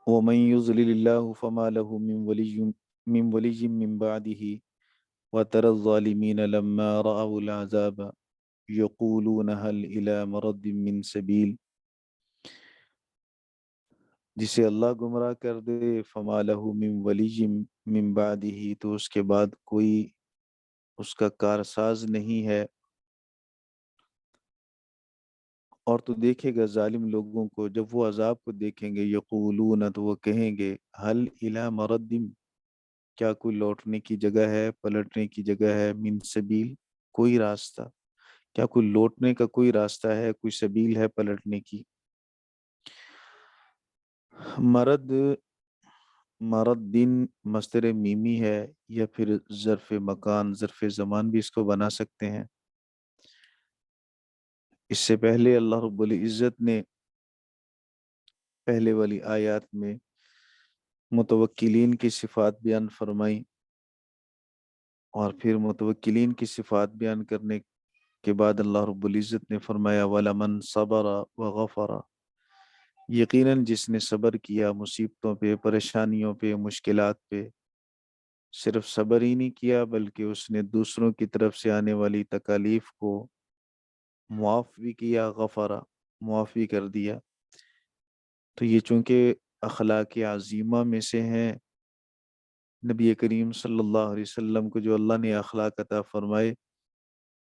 ومن يضلل الله فما له من بعده وترى الظالمين لما رأوا العذاب يقولون هل إلى مرد من سبيل. جسے اللہ گمراہ کر دے فما له من ولی من بعدہ، تو اس کے بعد کوئی اس کا کارساز نہیں ہے. اور تو دیکھے گا ظالم لوگوں کو جب وہ عذاب کو دیکھیں گے، یقولون، تو وہ کہیں گے هل إلى مرد، کیا کوئی لوٹنے کی جگہ ہے، پلٹنے کی جگہ ہے، من سبیل، کوئی راستہ، کیا کوئی لوٹنے کا کوئی راستہ ہے، کوئی سبیل ہے پلٹنے کی. مرد، مرد دن مصدر میمی ہے، یا پھر ظرف مکان ظرف زمان بھی اس کو بنا سکتے ہیں. اس سے پہلے اللہ رب العزت نے پہلے والی آیات میں متوکلین کی صفات بیان فرمائی، اور پھر متوکلین کی صفات بیان کرنے کے بعد اللہ رب العزت نے فرمایا وَلَمَنْ صَبَرَ وَغَفَرَ، یقیناً جس نے صبر کیا مصیبتوں پہ، پریشانیوں پہ، مشکلات پہ، صرف صبر ہی نہیں کیا بلکہ اس نے دوسروں کی طرف سے آنے والی تکالیف کو معاف بھی کیا، غفرہ، معاف بھی کر دیا. تو یہ چونکہ اخلاق عظیمہ میں سے ہیں، نبی کریم صلی اللہ علیہ وسلم کو جو اللہ نے اخلاق عطا فرمائے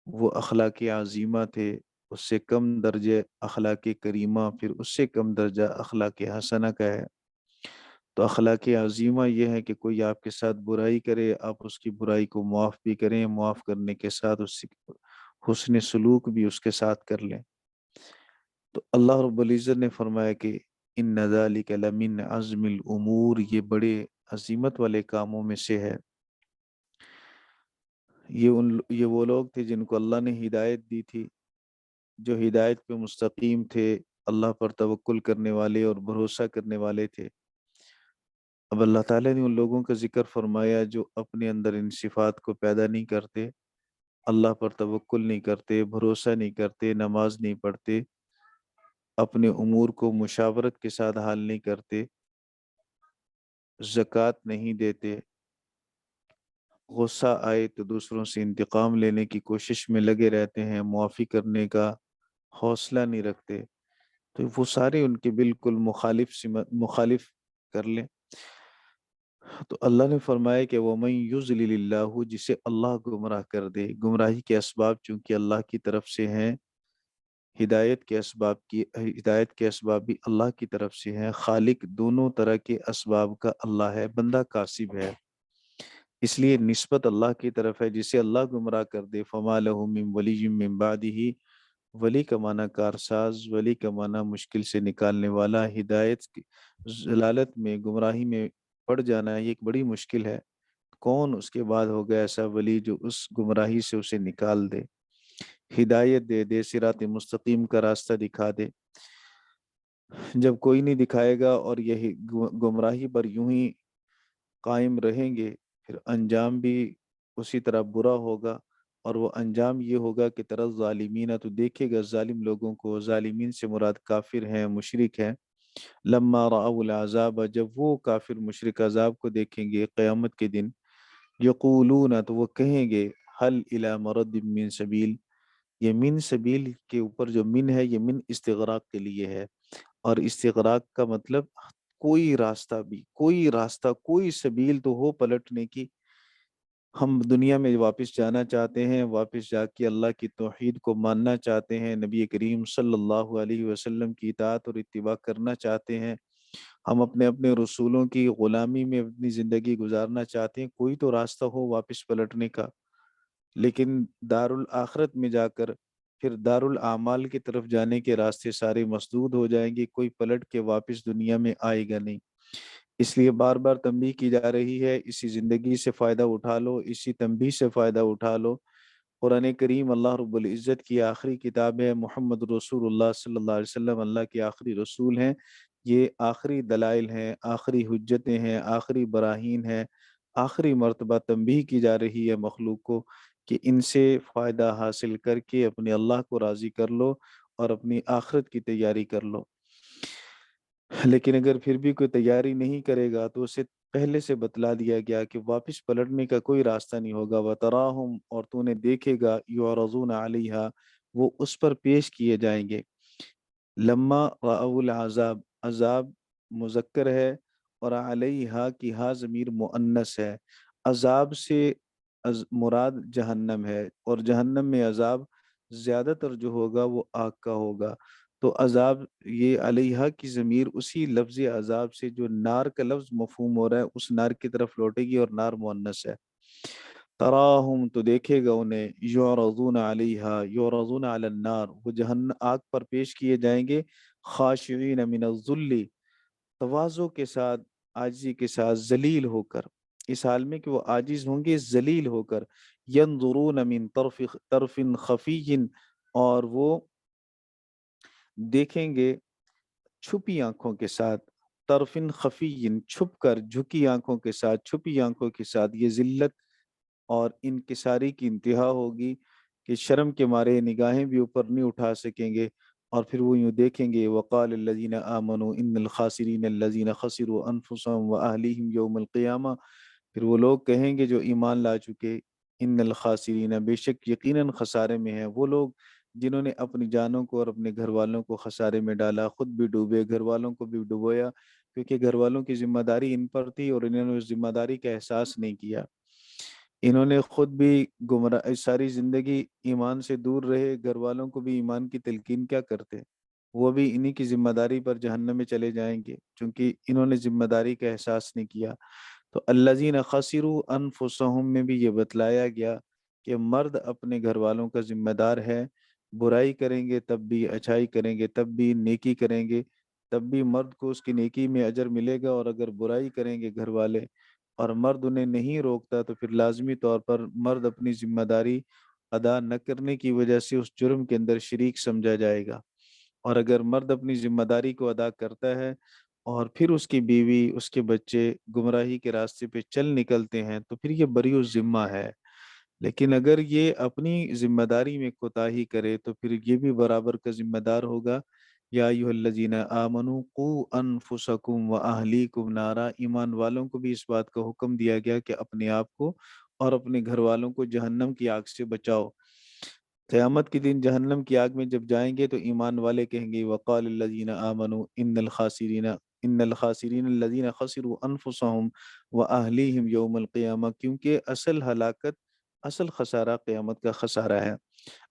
وہ اخلاق عظیمہ تھے. اس سے کم درجہ اخلاق کریمہ، پھر اس سے کم درجہ اخلاق حسنہ کا ہے. تو اخلاق عظیمہ یہ ہے کہ کوئی آپ کے ساتھ برائی کرے، آپ اس کی برائی کو معاف بھی کریں، معاف کرنے کے ساتھ اس سے حسن سلوک بھی اس کے ساتھ کر لیں. تو اللہ رب العزت نے فرمایا کہ ان ذالک لمن عزم الامور، یہ بڑے عظیمت والے کاموں میں سے ہے. یہ وہ لوگ تھے جن کو اللہ نے ہدایت دی تھی، جو ہدایت پہ مستقیم تھے، اللہ پر توکل کرنے والے اور بھروسہ کرنے والے تھے. اب اللہ تعالیٰ نے ان لوگوں کا ذکر فرمایا جو اپنے اندر ان صفات کو پیدا نہیں کرتے، اللہ پر توکل نہیں کرتے، بھروسہ نہیں کرتے، نماز نہیں پڑھتے، اپنے امور کو مشاورت کے ساتھ حل نہیں کرتے، زکوٰۃ نہیں دیتے، غصہ آئے تو دوسروں سے انتقام لینے کی کوشش میں لگے رہتے ہیں، معافی کرنے کا حوصلہ نہیں رکھتے. تو وہ سارے ان کے بالکل مخالف کر لیں. تو اللہ نے فرمایا کہ وَمَن يُضْلِلِ اللَّهُ، جسے اللہ گمراہ کر دے. گمراہی کے اسباب چونکہ اللہ کی طرف سے ہیں، ہدایت کے اسباب بھی اللہ کی طرف سے ہیں. خالق دونوں طرح کے اسباب کا اللہ ہے، بندہ کاسب ہے، اس لیے نسبت اللہ کی طرف ہے. جسے اللہ گمراہ کر دے فما لہ من ولی من بعدہ، ولی کا معنی کارساز، ولی کا معنی مشکل سے نکالنے والا. ہدایت کی ضلالت میں، گمراہی میں پڑ جانا یہ ایک بڑی مشکل ہے. کون اس کے بعد ہوگا ایسا ولی جو اس گمراہی سے اسے نکال دے، ہدایت دے دے، صراط مستقیم کا راستہ دکھا دے. جب کوئی نہیں دکھائے گا اور یہی گمراہی پر یوں ہی قائم رہیں گے، پھر انجام بھی اسی طرح برا ہوگا. اور وہ انجام یہ ہوگا کہ ترى الظالمین، تو دیکھے گا ظالم لوگوں کو. ظالمین سے مراد کافر ہیں، مشرک ہیں. لما رأوا العذاب، جب وہ کافر مشرک عذاب کو دیکھیں گے قیامت کے دن، یقولون، تو وہ کہیں گے هل الى مرد من سبیل. یہ من سبیل کے اوپر جو من ہے یہ من استغراق کے لیے ہے، اور استغراق کا مطلب کوئی راستہ بھی، کوئی راستہ، کوئی سبیل تو ہو پلٹنے کی. ہم دنیا میں واپس جانا چاہتے ہیں، واپس جا کے اللہ کی توحید کو ماننا چاہتے ہیں، نبی کریم صلی اللہ علیہ وسلم کی اطاعت اور اتباع کرنا چاہتے ہیں، ہم اپنے اپنے رسولوں کی غلامی میں اپنی زندگی گزارنا چاہتے ہیں. کوئی تو راستہ ہو واپس پلٹنے کا. لیکن دار الآخرت میں جا کر پھر دار الاعمال کی طرف جانے کے راستے سارے مسدود ہو جائیں گے، کوئی پلٹ کے واپس دنیا میں آئے گا نہیں. اس لیے بار بار تنبیہ کی جا رہی ہے، اسی زندگی سے فائدہ اٹھا لو، اسی تنبیہ سے فائدہ اٹھا لو. قرآن کریم اللہ رب العزت کی آخری کتاب ہے، محمد رسول اللہ صلی اللہ علیہ وسلم اللہ کے آخری رسول ہیں. یہ آخری دلائل ہیں، آخری حجتیں ہیں، آخری براہین ہیں. آخری مرتبہ تنبیہ کی جا رہی ہے مخلوق کو کہ ان سے فائدہ حاصل کر کے اپنے اللہ کو راضی کر لو اور اپنی آخرت کی تیاری کر لو. لیکن اگر پھر بھی کوئی تیاری نہیں کرے گا تو اسے پہلے سے بتلا دیا گیا کہ واپس پلٹنے کا کوئی راستہ نہیں ہوگا۔ وَتَرَاهُمْ، اور تو نے دیکھے گا، يُعْرَضُونَ عَلَيْهَا، وہ اس پر پیش کیے جائیں گے۔ لما رأوا العذاب، عذاب مذکر ہے اور علیہا کی ہا ضمیر مؤنث ہے۔ عذاب سے مراد جہنم ہے، اور جہنم میں عذاب زیادہ تر جو ہوگا وہ آگ کا ہوگا۔ تو عذاب، یہ علیہا کی ضمیر اسی لفظ عذاب سے جو نار کا لفظ مفہوم ہو رہا ہے اس نار کی طرف لوٹے گی، اور نار مؤنث ہے۔ تراہم، تو دیکھے گا انہیں، یعرضون علیہا، یعرضون علی النار، وہ جہنم آگ پر پیش کیے جائیں گے، خاشعین من الذل، تواضع کے ساتھ، عاجزی کے ساتھ، ذلیل ہو کر، اس حال میں کہ وہ عاجز ہوں گے ذلیل ہو کر، ینظرون من طرف خفی، اور وہ دیکھیں گے چھپی آنکھوں کے ساتھ، طرف خفی، چھپ کر، جھکی آنکھوں کے ساتھ، چھپی آنکھوں کے ساتھ۔ یہ ذلت اور انکساری کی انتہا ہوگی کہ شرم کے مارے نگاہیں بھی اوپر نہیں اٹھا سکیں گے، اور پھر وہ یوں دیکھیں گے، وقال الذین آمنوا ان الخاسرین الذین خسروا انفسهم واہلیہم یوم القیامہ، پھر وہ لوگ کہیں گے جو ایمان لا چکے، ان الخاسرین، بے شک یقیناً خسارے میں ہیں وہ لوگ جنہوں نے اپنی جانوں کو اور اپنے گھر والوں کو خسارے میں ڈالا، خود بھی ڈوبے، گھر والوں کو بھی ڈبویا، کیونکہ گھر والوں کی ذمہ داری ان پر تھی اور انہوں نے اس ذمہ داری کا احساس نہیں کیا۔ انہوں نے خود بھی گمراہ ساری زندگی ایمان سے دور رہے، گھر والوں کو بھی ایمان کی تلقین کیا کرتے، وہ بھی انہی کی ذمہ داری پر جہنم میں چلے جائیں گے، چونکہ انہوں نے ذمہ داری کا احساس نہیں کیا۔ تو الذین خسروا انفسہم میں بھی یہ بتلایا گیا کہ مرد اپنے گھر والوں کا ذمہ دار ہے، برائی کریں گے تب بھی، اچھائی کریں گے تب بھی، نیکی کریں گے تب بھی مرد کو اس کی نیکی میں اجر ملے گا، اور اگر برائی کریں گے گھر والے اور مرد انہیں نہیں روکتا تو پھر لازمی طور پر مرد اپنی ذمہ داری ادا نہ کرنے کی وجہ سے اس جرم کے اندر شریک سمجھا جائے گا، اور اگر مرد اپنی ذمہ داری کو ادا کرتا ہے اور پھر اس کی بیوی، اس کے بچے گمراہی کے راستے پہ چل نکلتے ہیں تو پھر یہ بری الذمہ ہے۔ لیکن اگر یہ اپنی ذمہ داری میں کوتاہی کرے تو پھر یہ بھی برابر کا ذمہ دار ہوگا۔ یا ایھا الذین آمنوا قوا انفسکم واہلیکم نارا، ایمان والوں کو بھی اس بات کا حکم دیا گیا کہ اپنے آپ کو اور اپنے گھر والوں کو جہنم کی آگ سے بچاؤ۔ قیامت کے دن جہنم کی آگ میں جب جائیں گے تو ایمان والے کہیں گے، وقال الذین آمنوا ان الخاسرین الذین خسروا انفسهم واہلیہم یوم القیامہ، کیونکہ اصل ہلاکت، اصل خسارہ قیامت کا خسارہ ہے۔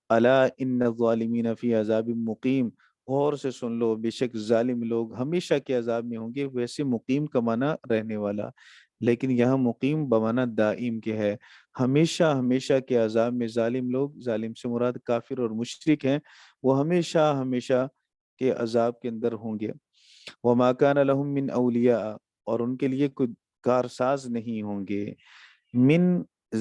الا ان الظالمین فی عذاب مقیم، غور سے سن لو، بے شک ظالم لوگ ہمیشہ کے عذاب میں ہوں گے۔ ویسے مقیم کا معنی رہنے والا، لیکن یہاں مقیم بمعنی دائم کے ہے، ہمیشہ ہمیشہ کے عذاب میں ظالم لوگ، ظالم سے مراد کافر اور مشرک ہیں، وہ ہمیشہ ہمیشہ کے عذاب کے اندر ہوں گے۔ وما کان لهم من اولیاء، اور ان کے لیے کوئی کارساز نہیں ہوں گے۔ من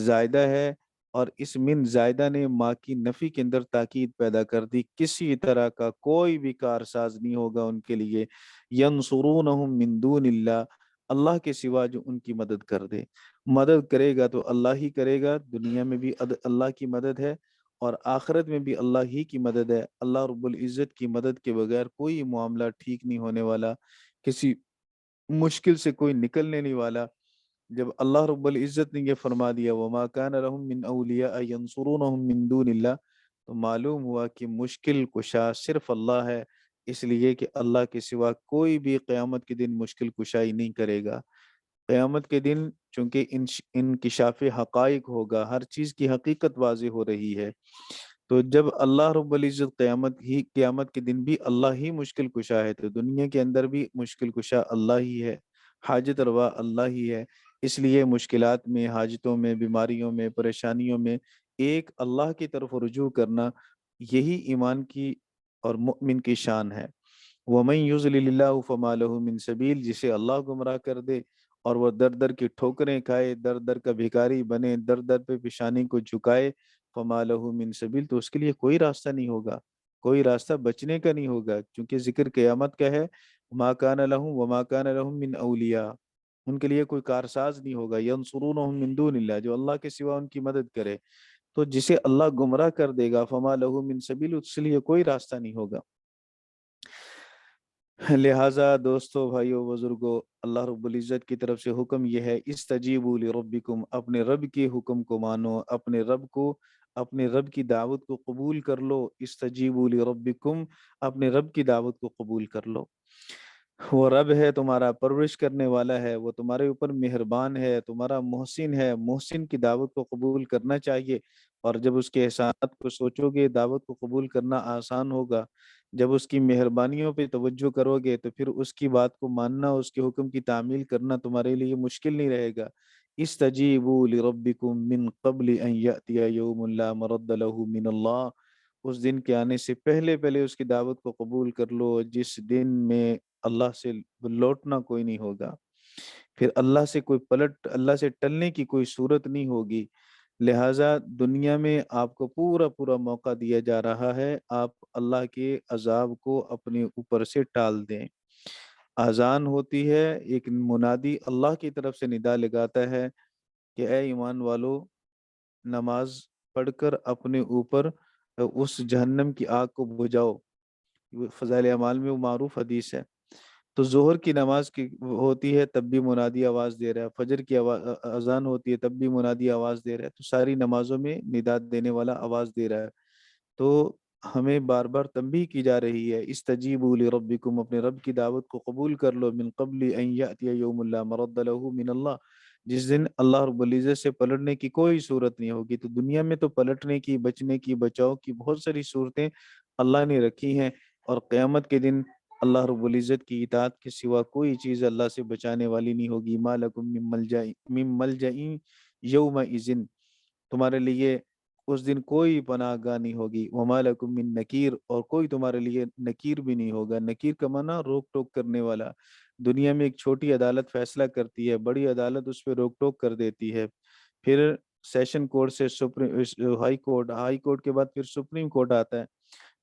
زائدہ ہے، اور اس من زائدہ نے ماں کی نفی کے اندر تاکید پیدا کر دی، کسی طرح کا کوئی بھی کارساز نہیں ہوگا ان کے لیے، ینصرونہم من دون اللہ، اللہ کے سوا جو ان کی مدد کر دے۔ مدد کرے گا تو اللہ ہی کرے گا، دنیا میں بھی اللہ کی مدد ہے اور آخرت میں بھی اللہ ہی کی مدد ہے۔ اللہ رب العزت کی مدد کے بغیر کوئی معاملہ ٹھیک نہیں ہونے والا، کسی مشکل سے کوئی نکلنے نہیں والا۔ جب اللہ رب العزت نے یہ فرما دیا وما کان لهم من اولیاء ینصرونہم من دون اللہ، تو معلوم ہوا کہ مشکل کشا صرف اللہ ہے، اس لیے کہ اللہ کے سوا کوئی بھی قیامت کے دن مشکل کشائی نہیں کرے گا۔ قیامت کے دن چونکہ انکشاف حقائق ہوگا، ہر چیز کی حقیقت واضح ہو رہی ہے، تو جب اللہ رب العزت قیامت کے دن بھی اللہ ہی مشکل کشا ہے، تو دنیا کے اندر بھی مشکل کشا اللہ ہی ہے، حاجت روا اللہ ہی ہے۔ اس لیے مشکلات میں، حاجتوں میں، بیماریوں میں، پریشانیوں میں ایک اللہ کی طرف رجوع کرنا، یہی ایمان کی اور مؤمن کی شان ہے۔ وَمَن يُضْلِلِ اللَّهُ فَمَا لَهُ مِن سَبِيلٍ، جسے اللہ گمراہ کر دے اور وہ در در کی ٹھوکریں کھائے، در در کا بھکاری بنے، در در پہ پیشانی کو جھکائے، فَمَا لَهُ مِن سَبِيلٍ، تو اس کے لیے کوئی راستہ نہیں ہوگا، کوئی راستہ بچنے کا نہیں ہوگا، کیونکہ ذکر قیامت کا ہے۔ مَا كَانَ لَهُمْ وَمَا كَانَ لَهُم مِّنْ أَوْلِيَاءَ، ان کے لیے کوئی کارساز نہیں ہوگا، يَنصُرُونَهُم مِّن دُونِ اللَّهِ، جو اللہ کے سوا ان کی مدد کرے، تو جسے اللہ گمراہ کر دے گا فَمَا لَهُ مِن سَبِيلٍ، اس کے لیے کوئی راستہ نہیں ہوگا۔ لہٰذا دوستو، بھائیو، بزرگو، اللہ رب العزت کی طرف سے حکم یہ ہے، استجیبوا لربکم، اپنے رب کے حکم کو مانو، اپنے رب کی دعوت کو قبول کر لو۔ استجیبوا لربکم، اپنے رب کی دعوت کو قبول کر لو۔ وہ رب ہے، تمہارا پرورش کرنے والا ہے، وہ تمہارے اوپر مہربان ہے، تمہارا محسن ہے۔ محسن کی دعوت کو قبول کرنا چاہیے، اور جب اس کے احسانات کو سوچو گے دعوت کو قبول کرنا آسان ہوگا۔ جب اس کی مہربانیوں پہ توجہ کرو گے تو پھر اس کی بات کو ماننا، اس کے حکم کی تعمیل کرنا تمہارے لیے مشکل نہیں رہے گا۔ استجیبوا لربکم من قبل ان یأتی یوم لا مرد له من اللہ، اس دن کے آنے سے پہلے پہلے اس کی دعوت کو قبول کر لو، جس دن میں اللہ سے لوٹنا کوئی نہیں ہوگا، پھر اللہ سے ٹلنے کی کوئی صورت نہیں ہوگی۔ لہٰذا دنیا میں آپ کو پورا پورا موقع دیا جا رہا ہے، آپ اللہ کے عذاب کو اپنے اوپر سے ٹال دیں۔ اذان ہوتی ہے، ایک منادی اللہ کی طرف سے ندا لگاتا ہے کہ اے ایمان والو، نماز پڑھ کر اپنے اوپر اس جہنم کی آگ کو بجھاؤ۔ فضائل اعمال میں وہ معروف حدیث ہے۔ تو ظہر کی نماز کی ہوتی ہے تب بھی منادی آواز دے رہا ہے، فجر کی اذان ہوتی ہے تب بھی منادی آواز دے رہا ہے، تو ساری نمازوں میں نداء دینے والا آواز دے رہا ہے۔ تو ہمیں بار بار تنبیہ کی جا رہی ہے، استجیبوا لربکم، اپنے رب کی دعوت کو قبول کر لو، من قبل ان یأتی یوم لا مرد له من اللہ، جس دن اللہ رب العزت سے پلٹنے کی کوئی صورت نہیں ہوگی۔ تو دنیا میں تو پلٹنے کی، بچنے کی، بچاؤ کی بہت ساری صورتیں اللہ نے رکھی ہیں، اور قیامت کے دن اللہ رب العزت کی اطاعت کے سوا کوئی چیز اللہ سے بچانے والی نہیں ہوگی۔ ما لکم من ملجأ یومئذ، تمہارے لیے اس دن کوئی پناہ گاہ نہیں ہوگی۔ وما لکم من نکیر، اور کوئی تمہارے لیے نکیر بھی نہیں ہوگا۔ نکیر کا معنی روک ٹوک کرنے والا۔ دنیا میں ایک چھوٹی عدالت فیصلہ کرتی ہے، بڑی عدالت اس پہ روک ٹوک کر دیتی ہے، پھر سیشن کورٹ سے ہائی کورٹ کے بعد پھر سپریم کورٹ آتا ہے،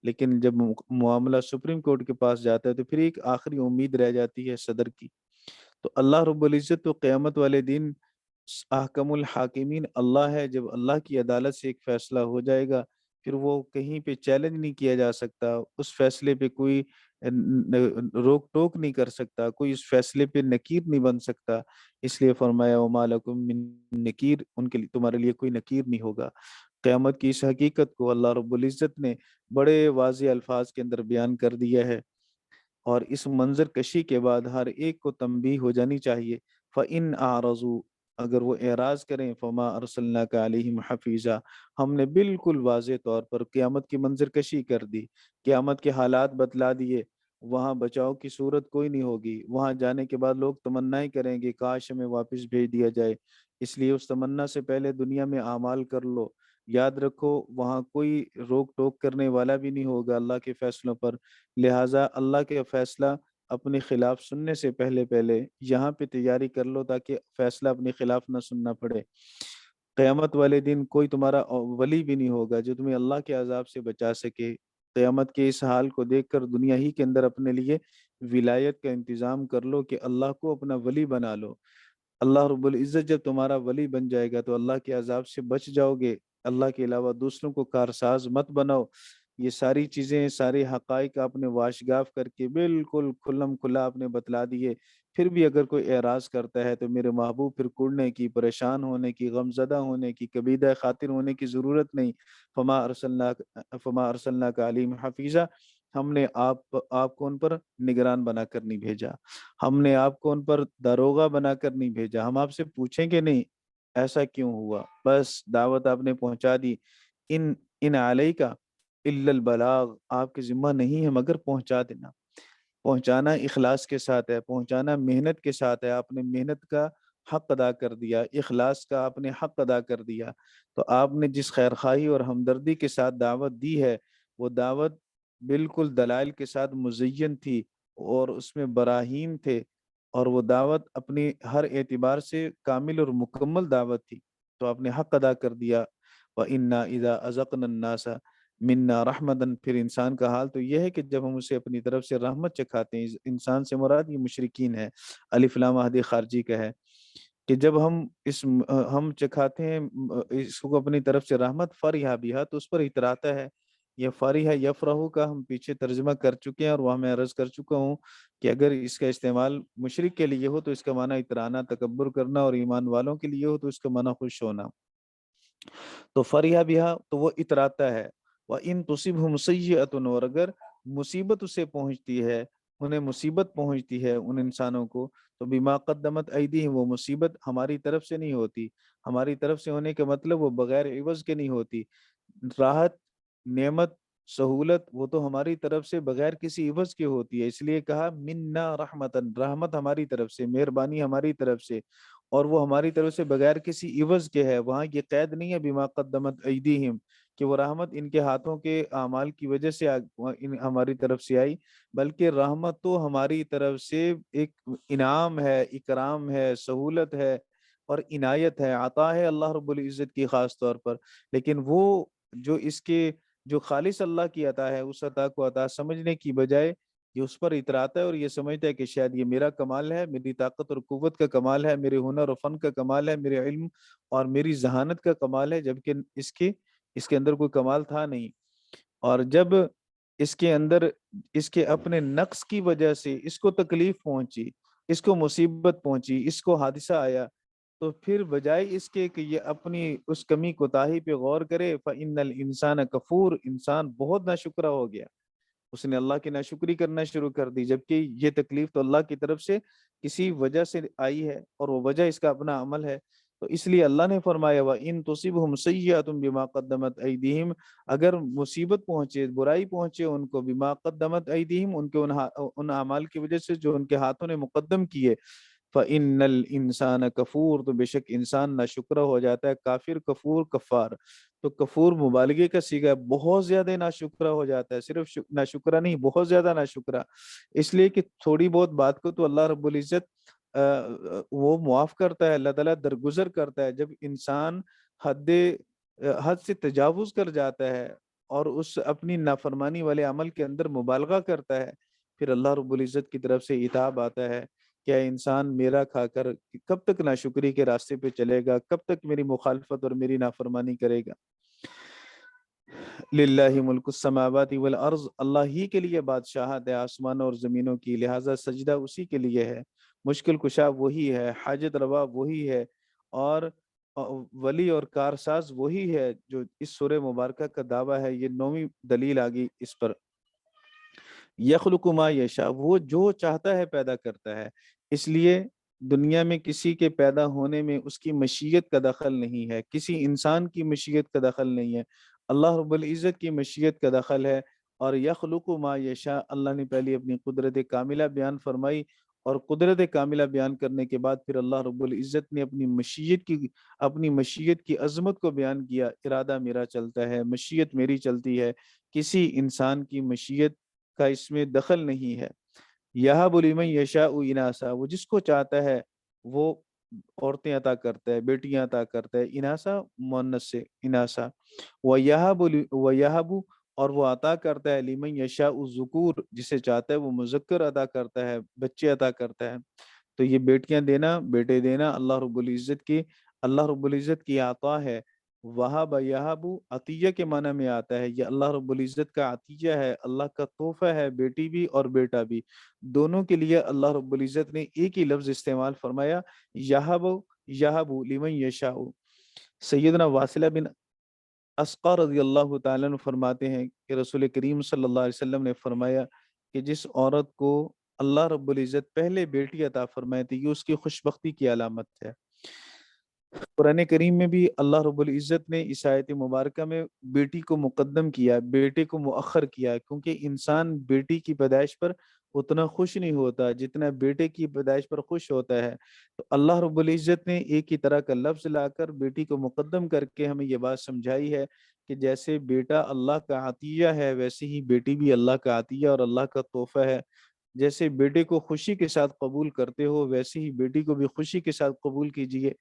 لیکن جب معاملہ سپریم کورٹ کے پاس جاتا ہے تو پھر ایک آخری امید رہ جاتی ہے صدر کی۔ تو اللہ رب العزت تو قیامت والے دن احکم الحاکمین اللہ ہے، جب اللہ کی عدالت سے ایک فیصلہ ہو جائے گا پھر وہ کہیں پہ چیلنج نہیں کیا جا سکتا، اس فیصلے پہ کوئی روک ٹوک نہیں کر سکتا، کوئی اس فیصلے پہ نکیر نہیں بن سکتا۔ اس لیے فرمایا وما لکم من نکیر، ان کے لیے، تمہارے لیے کوئی نکیر نہیں ہوگا۔ قیامت کی اس حقیقت کو اللہ رب العزت نے بڑے واضح الفاظ کے اندر بیان کر دیا ہے، اور اس منظر کشی کے بعد ہر ایک کو تنبیہ ہو جانی چاہیے۔ فَإِنْ أَعْرَضُوا، اگر وہ اعراض کریں، فما ارسلناک علیہم حفیظا، ہم نے بالکل واضح طور پر قیامت کی منظر کشی کر دی، قیامت کے حالات بتلا دیے۔ وہاں بچاؤ کی صورت کوئی نہیں ہوگی، وہاں جانے کے بعد لوگ تمنائیں کریں گے کاش ہمیں واپس بھیج دیا جائے، اس لیے اس تمنا سے پہلے دنیا میں اعمال کر لو۔ یاد رکھو وہاں کوئی روک ٹوک کرنے والا بھی نہیں ہوگا اللہ کے فیصلوں پر، لہٰذا اللہ کے فیصلہ اپنے خلاف سننے سے پہلے پہلے یہاں پہ تیاری کر لو تاکہ فیصلہ اپنے خلاف نہ سننا پڑے۔ قیامت والے دن کوئی تمہارا ولی بھی نہیں ہوگا جو تمہیں اللہ کے عذاب سے بچا سکے۔ قیامت کے اس حال کو دیکھ کر دنیا ہی کے اندر اپنے لیے ولایت کا انتظام کر لو کہ اللہ کو اپنا ولی بنا لو۔ اللہ رب العزت جب تمہارا ولی بن جائے گا تو اللہ کے عذاب سے بچ جاؤ گے۔ اللہ کے علاوہ دوسروں کو کارساز مت بناؤ۔ یہ ساری چیزیں، سارے حقائق آپ نے واشگاف کر کے بالکل کھلم کھلا آپ نے بتلا دیے، پھر بھی اگر کوئی اعراض کرتا ہے تو میرے محبوب پھر کڑنے کی، پریشان ہونے کی، غمزدہ ہونے کی، کبیدہ خاطر ہونے کی ضرورت نہیں۔ فما ارسلناک علیہم حفیظا، ہم نے آپ کو ان پر نگران بنا کر نہیں بھیجا، ہم نے آپ کو ان پر داروغہ بنا کر نہیں بھیجا۔ ہم آپ سے پوچھیں گے نہیں ایسا کیوں ہوا، بس دعوت آپ نے پہنچا دی۔ ان علیک الا البلاغ، آپ کے ذمہ نہیں ہے مگر پہنچا دینا۔ پہنچانا اخلاص کے ساتھ ہے، پہنچانا محنت کے ساتھ ہے۔ آپ نے محنت کا حق ادا کر دیا، اخلاص کا آپ نے حق ادا کر دیا۔ تو آپ نے جس خیرخواہی اور ہمدردی کے ساتھ دعوت دی ہے، وہ دعوت بالکل دلائل کے ساتھ مزین تھی، اور اس میں براہین تھے، اور وہ دعوت اپنی ہر اعتبار سے کامل اور مکمل دعوت تھی، تو آپ نے حق ادا کر دیا۔ وَإِنَّا إِذَا أَذَقْنَا النَّاسَ مِنَّا رَحْمَةً، پھر انسان کا حال تو یہ ہے کہ جب ہم اسے اپنی طرف سے رحمت چکھاتے ہیں، انسان سے مراد یہ مشرکین ہے، الف لام عہد خارجی کا ہے، کہ جب ہم چکھاتے ہیں اس کو اپنی طرف سے رحمت، فرحا بہا، تو اس پر اتراتا ہے، یہ فارح یفرح کا ہم پیچھے ترجمہ کر چکے ہیں، اور وہاں میں عرض کر چکا ہوں کہ اگر اس کا استعمال مشرک کے لیے ہو تو اس کا معنی اترانا، تکبر کرنا، اور ایمان والوں کے لیے ہو تو اس کا معنی خوش ہونا۔ تو فریحا بہا تو وہ اتراتا ہے، وَإِن تُصِبْهُمْ سَيِّئَةٌ، اور اگر مصیبت اسے پہنچتی ہے، انہیں مصیبت پہنچتی ہے ان انسانوں کو، تو بما قدمت ایدیہم، وہ مصیبت ہماری طرف سے نہیں ہوتی۔ ہماری طرف سے ہونے کا مطلب وہ بغیر عوض کے نہیں ہوتی۔ راحت، نعمت، سہولت وہ تو ہماری طرف سے بغیر کسی عوض کے ہوتی ہے، اس لیے کہا منا رحمتن، رحمت ہماری طرف سے، مہربانی ہماری طرف سے، اور وہ ہماری طرف سے بغیر کسی عوض کے ہے۔ وہاں یہ قید نہیں ہے بما قدمت ایدیہم کہ وہ رحمت ان کے ہاتھوں کے اعمال کی وجہ سے ہماری طرف سے آئی، بلکہ رحمت تو ہماری طرف سے ایک انعام ہے، اکرام ہے، سہولت ہے اور عنایت ہے، عطا ہے اللہ رب العزت کی خاص طور پر۔ لیکن وہ جو اس کے جو خالص اللہ کی عطا ہے، اس عطا کو عطا سمجھنے کی بجائے یہ اس پر اتراتا ہے اور یہ سمجھتا ہے کہ شاید یہ میرا کمال ہے، میری طاقت اور قوت کا کمال ہے، میرے ہنر و فن کا کمال ہے، میرے علم اور میری ذہانت کا کمال ہے، جبکہ اس کے اندر کوئی کمال تھا نہیں۔ اور جب اس کے اندر اس کے اپنے نقص کی وجہ سے اس کو تکلیف پہنچی، اس کو مصیبت پہنچی، اس کو حادثہ آیا، تو پھر بجائے اس کے کہ یہ اپنی اس کمی کوتاہی پہ غور کرے، فَإِنَّ الْإِنسَانَ كَفُورٌ، انسان بہت ناشکرا ہو گیا، اس نے اللہ کی ناشکری کرنا شروع کر دی، جبکہ یہ تکلیف تو اللہ کی طرف سے کسی وجہ سے آئی ہے، اور وہ وجہ اس کا اپنا عمل ہے۔ تو اس لیے اللہ نے فرمایا وَإِن تُصِبْهُمْ سَيِّئَةٌ بِمَا قَدَّمَتْ أَيْدِيهِمْ، اگر مصیبت پہنچے، برائی پہنچے ان کو، بما قدمت ایدیہم، ان کے ان اعمال کی وجہ سے جو ان کے ہاتھوں نے مقدم کیے، فَإِنَّ الْإِنسَانَ كَفُورٌ، تو بے شک انسان ناشکرا ہو جاتا ہے، کافر، کفور، کفار۔ تو کفور مبالغے کا صیغہ ہے، بہت زیادہ ناشکرا ہو جاتا ہے، صرف ناشکرا نہیں، بہت زیادہ ناشکرا، اس لیے کہ تھوڑی بہت بات کو تو اللہ رب العزت وہ معاف کرتا ہے، اللہ تعالیٰ درگزر کرتا ہے۔ جب انسان حد سے تجاوز کر جاتا ہے اور اس اپنی نافرمانی والے عمل کے اندر مبالغہ کرتا ہے، پھر اللہ رب العزت کی طرف سے عتاب آتا ہے، کیا انسان میرا کھا کر کب تک ناشکری کے راستے پہ چلے گا، کب تک میری مخالفت اور میری نافرمانی کرے گا۔ للہ ملک السماوات والارض، اللہ ہی کے لیے بادشاہت ہے آسمانوں اور زمینوں کی، لہٰذا سجدہ اسی کے لیے ہے، مشکل کشا وہی ہے، حاجت روا وہی ہے، اور ولی اور کارساز وہی ہے، جو اس سورہ مبارکہ کا دعویٰ ہے۔ یہ 9ویں دلیل آگی اس پر، یخلق ما یشاء، وہ جو چاہتا ہے پیدا کرتا ہے، اس لیے دنیا میں کسی کے پیدا ہونے میں اس کی مشیت کا دخل نہیں ہے، کسی انسان کی مشیت کا دخل نہیں ہے، اللہ رب العزت کی مشیت کا دخل ہے۔ اور یخلق ما یشاء، اللہ نے پہلے اپنی قدرت کاملہ بیان فرمائی، اور قدرت کاملہ بیان کرنے کے بعد پھر اللہ رب العزت نے اپنی مشیت کی عظمت کو بیان کیا، ارادہ میرا چلتا ہے، مشیت میری چلتی ہے، کسی انسان کی مشیت کا اس میں دخل نہیں ہے۔ یہب لمن یشاء اناسا، وہ جس کو چاہتا ہے وہ عورتیں عطا کرتا ہے، بیٹیاں عطا کرتا ہے، اناسا مؤنث سے اناسا، ویہب، اور وہ عطا کرتا ہے لمن یشاء الذکور، جسے چاہتا ہے وہ مذکر عطا کرتا ہے، بچے عطا کرتا ہے۔ تو یہ بیٹیاں دینا، بیٹے دینا اللہ رب العزت کی عطا ہے۔ وہب یہب عطیہ کے معنی میں آتا ہے، یہ اللہ رب العزت کا عطیہ ہے، اللہ کا تحفہ ہے، بیٹی بھی اور بیٹا بھی، دونوں کے لیے اللہ رب العزت نے ایک ہی لفظ استعمال فرمایا، یہب لمن یشاء۔ سیدنا واصلہ بن اسقا رضی اللہ تعالیٰ عنہ فرماتے ہیں کہ رسول کریم صلی اللہ علیہ وسلم نے فرمایا کہ جس عورت کو اللہ رب العزت پہلے بیٹی عطا فرمائے تھی، یہ اس کی خوش بختی کی علامت ہے۔ قرآن کریم میں بھی اللہ رب العزت نے اس آیت مبارکہ میں بیٹی کو مقدم کیا، بیٹے کو مؤخر کیا، کیونکہ انسان بیٹی کی پیدائش پر اتنا خوش نہیں ہوتا جتنا بیٹے کی پیدائش پر خوش ہوتا ہے۔ تو اللہ رب العزت نے ایک ہی طرح کا لفظ لا کر بیٹی کو مقدم کر کے ہمیں یہ بات سمجھائی ہے کہ جیسے بیٹا اللہ کا عطیہ ہے، ویسے ہی بیٹی بھی اللہ کا عطیہ اور اللہ کا تحفہ ہے۔ جیسے بیٹے کو خوشی کے ساتھ قبول کرتے ہو، ویسے ہی بیٹی کو بھی خوشی کے ساتھ قبول کیجیے۔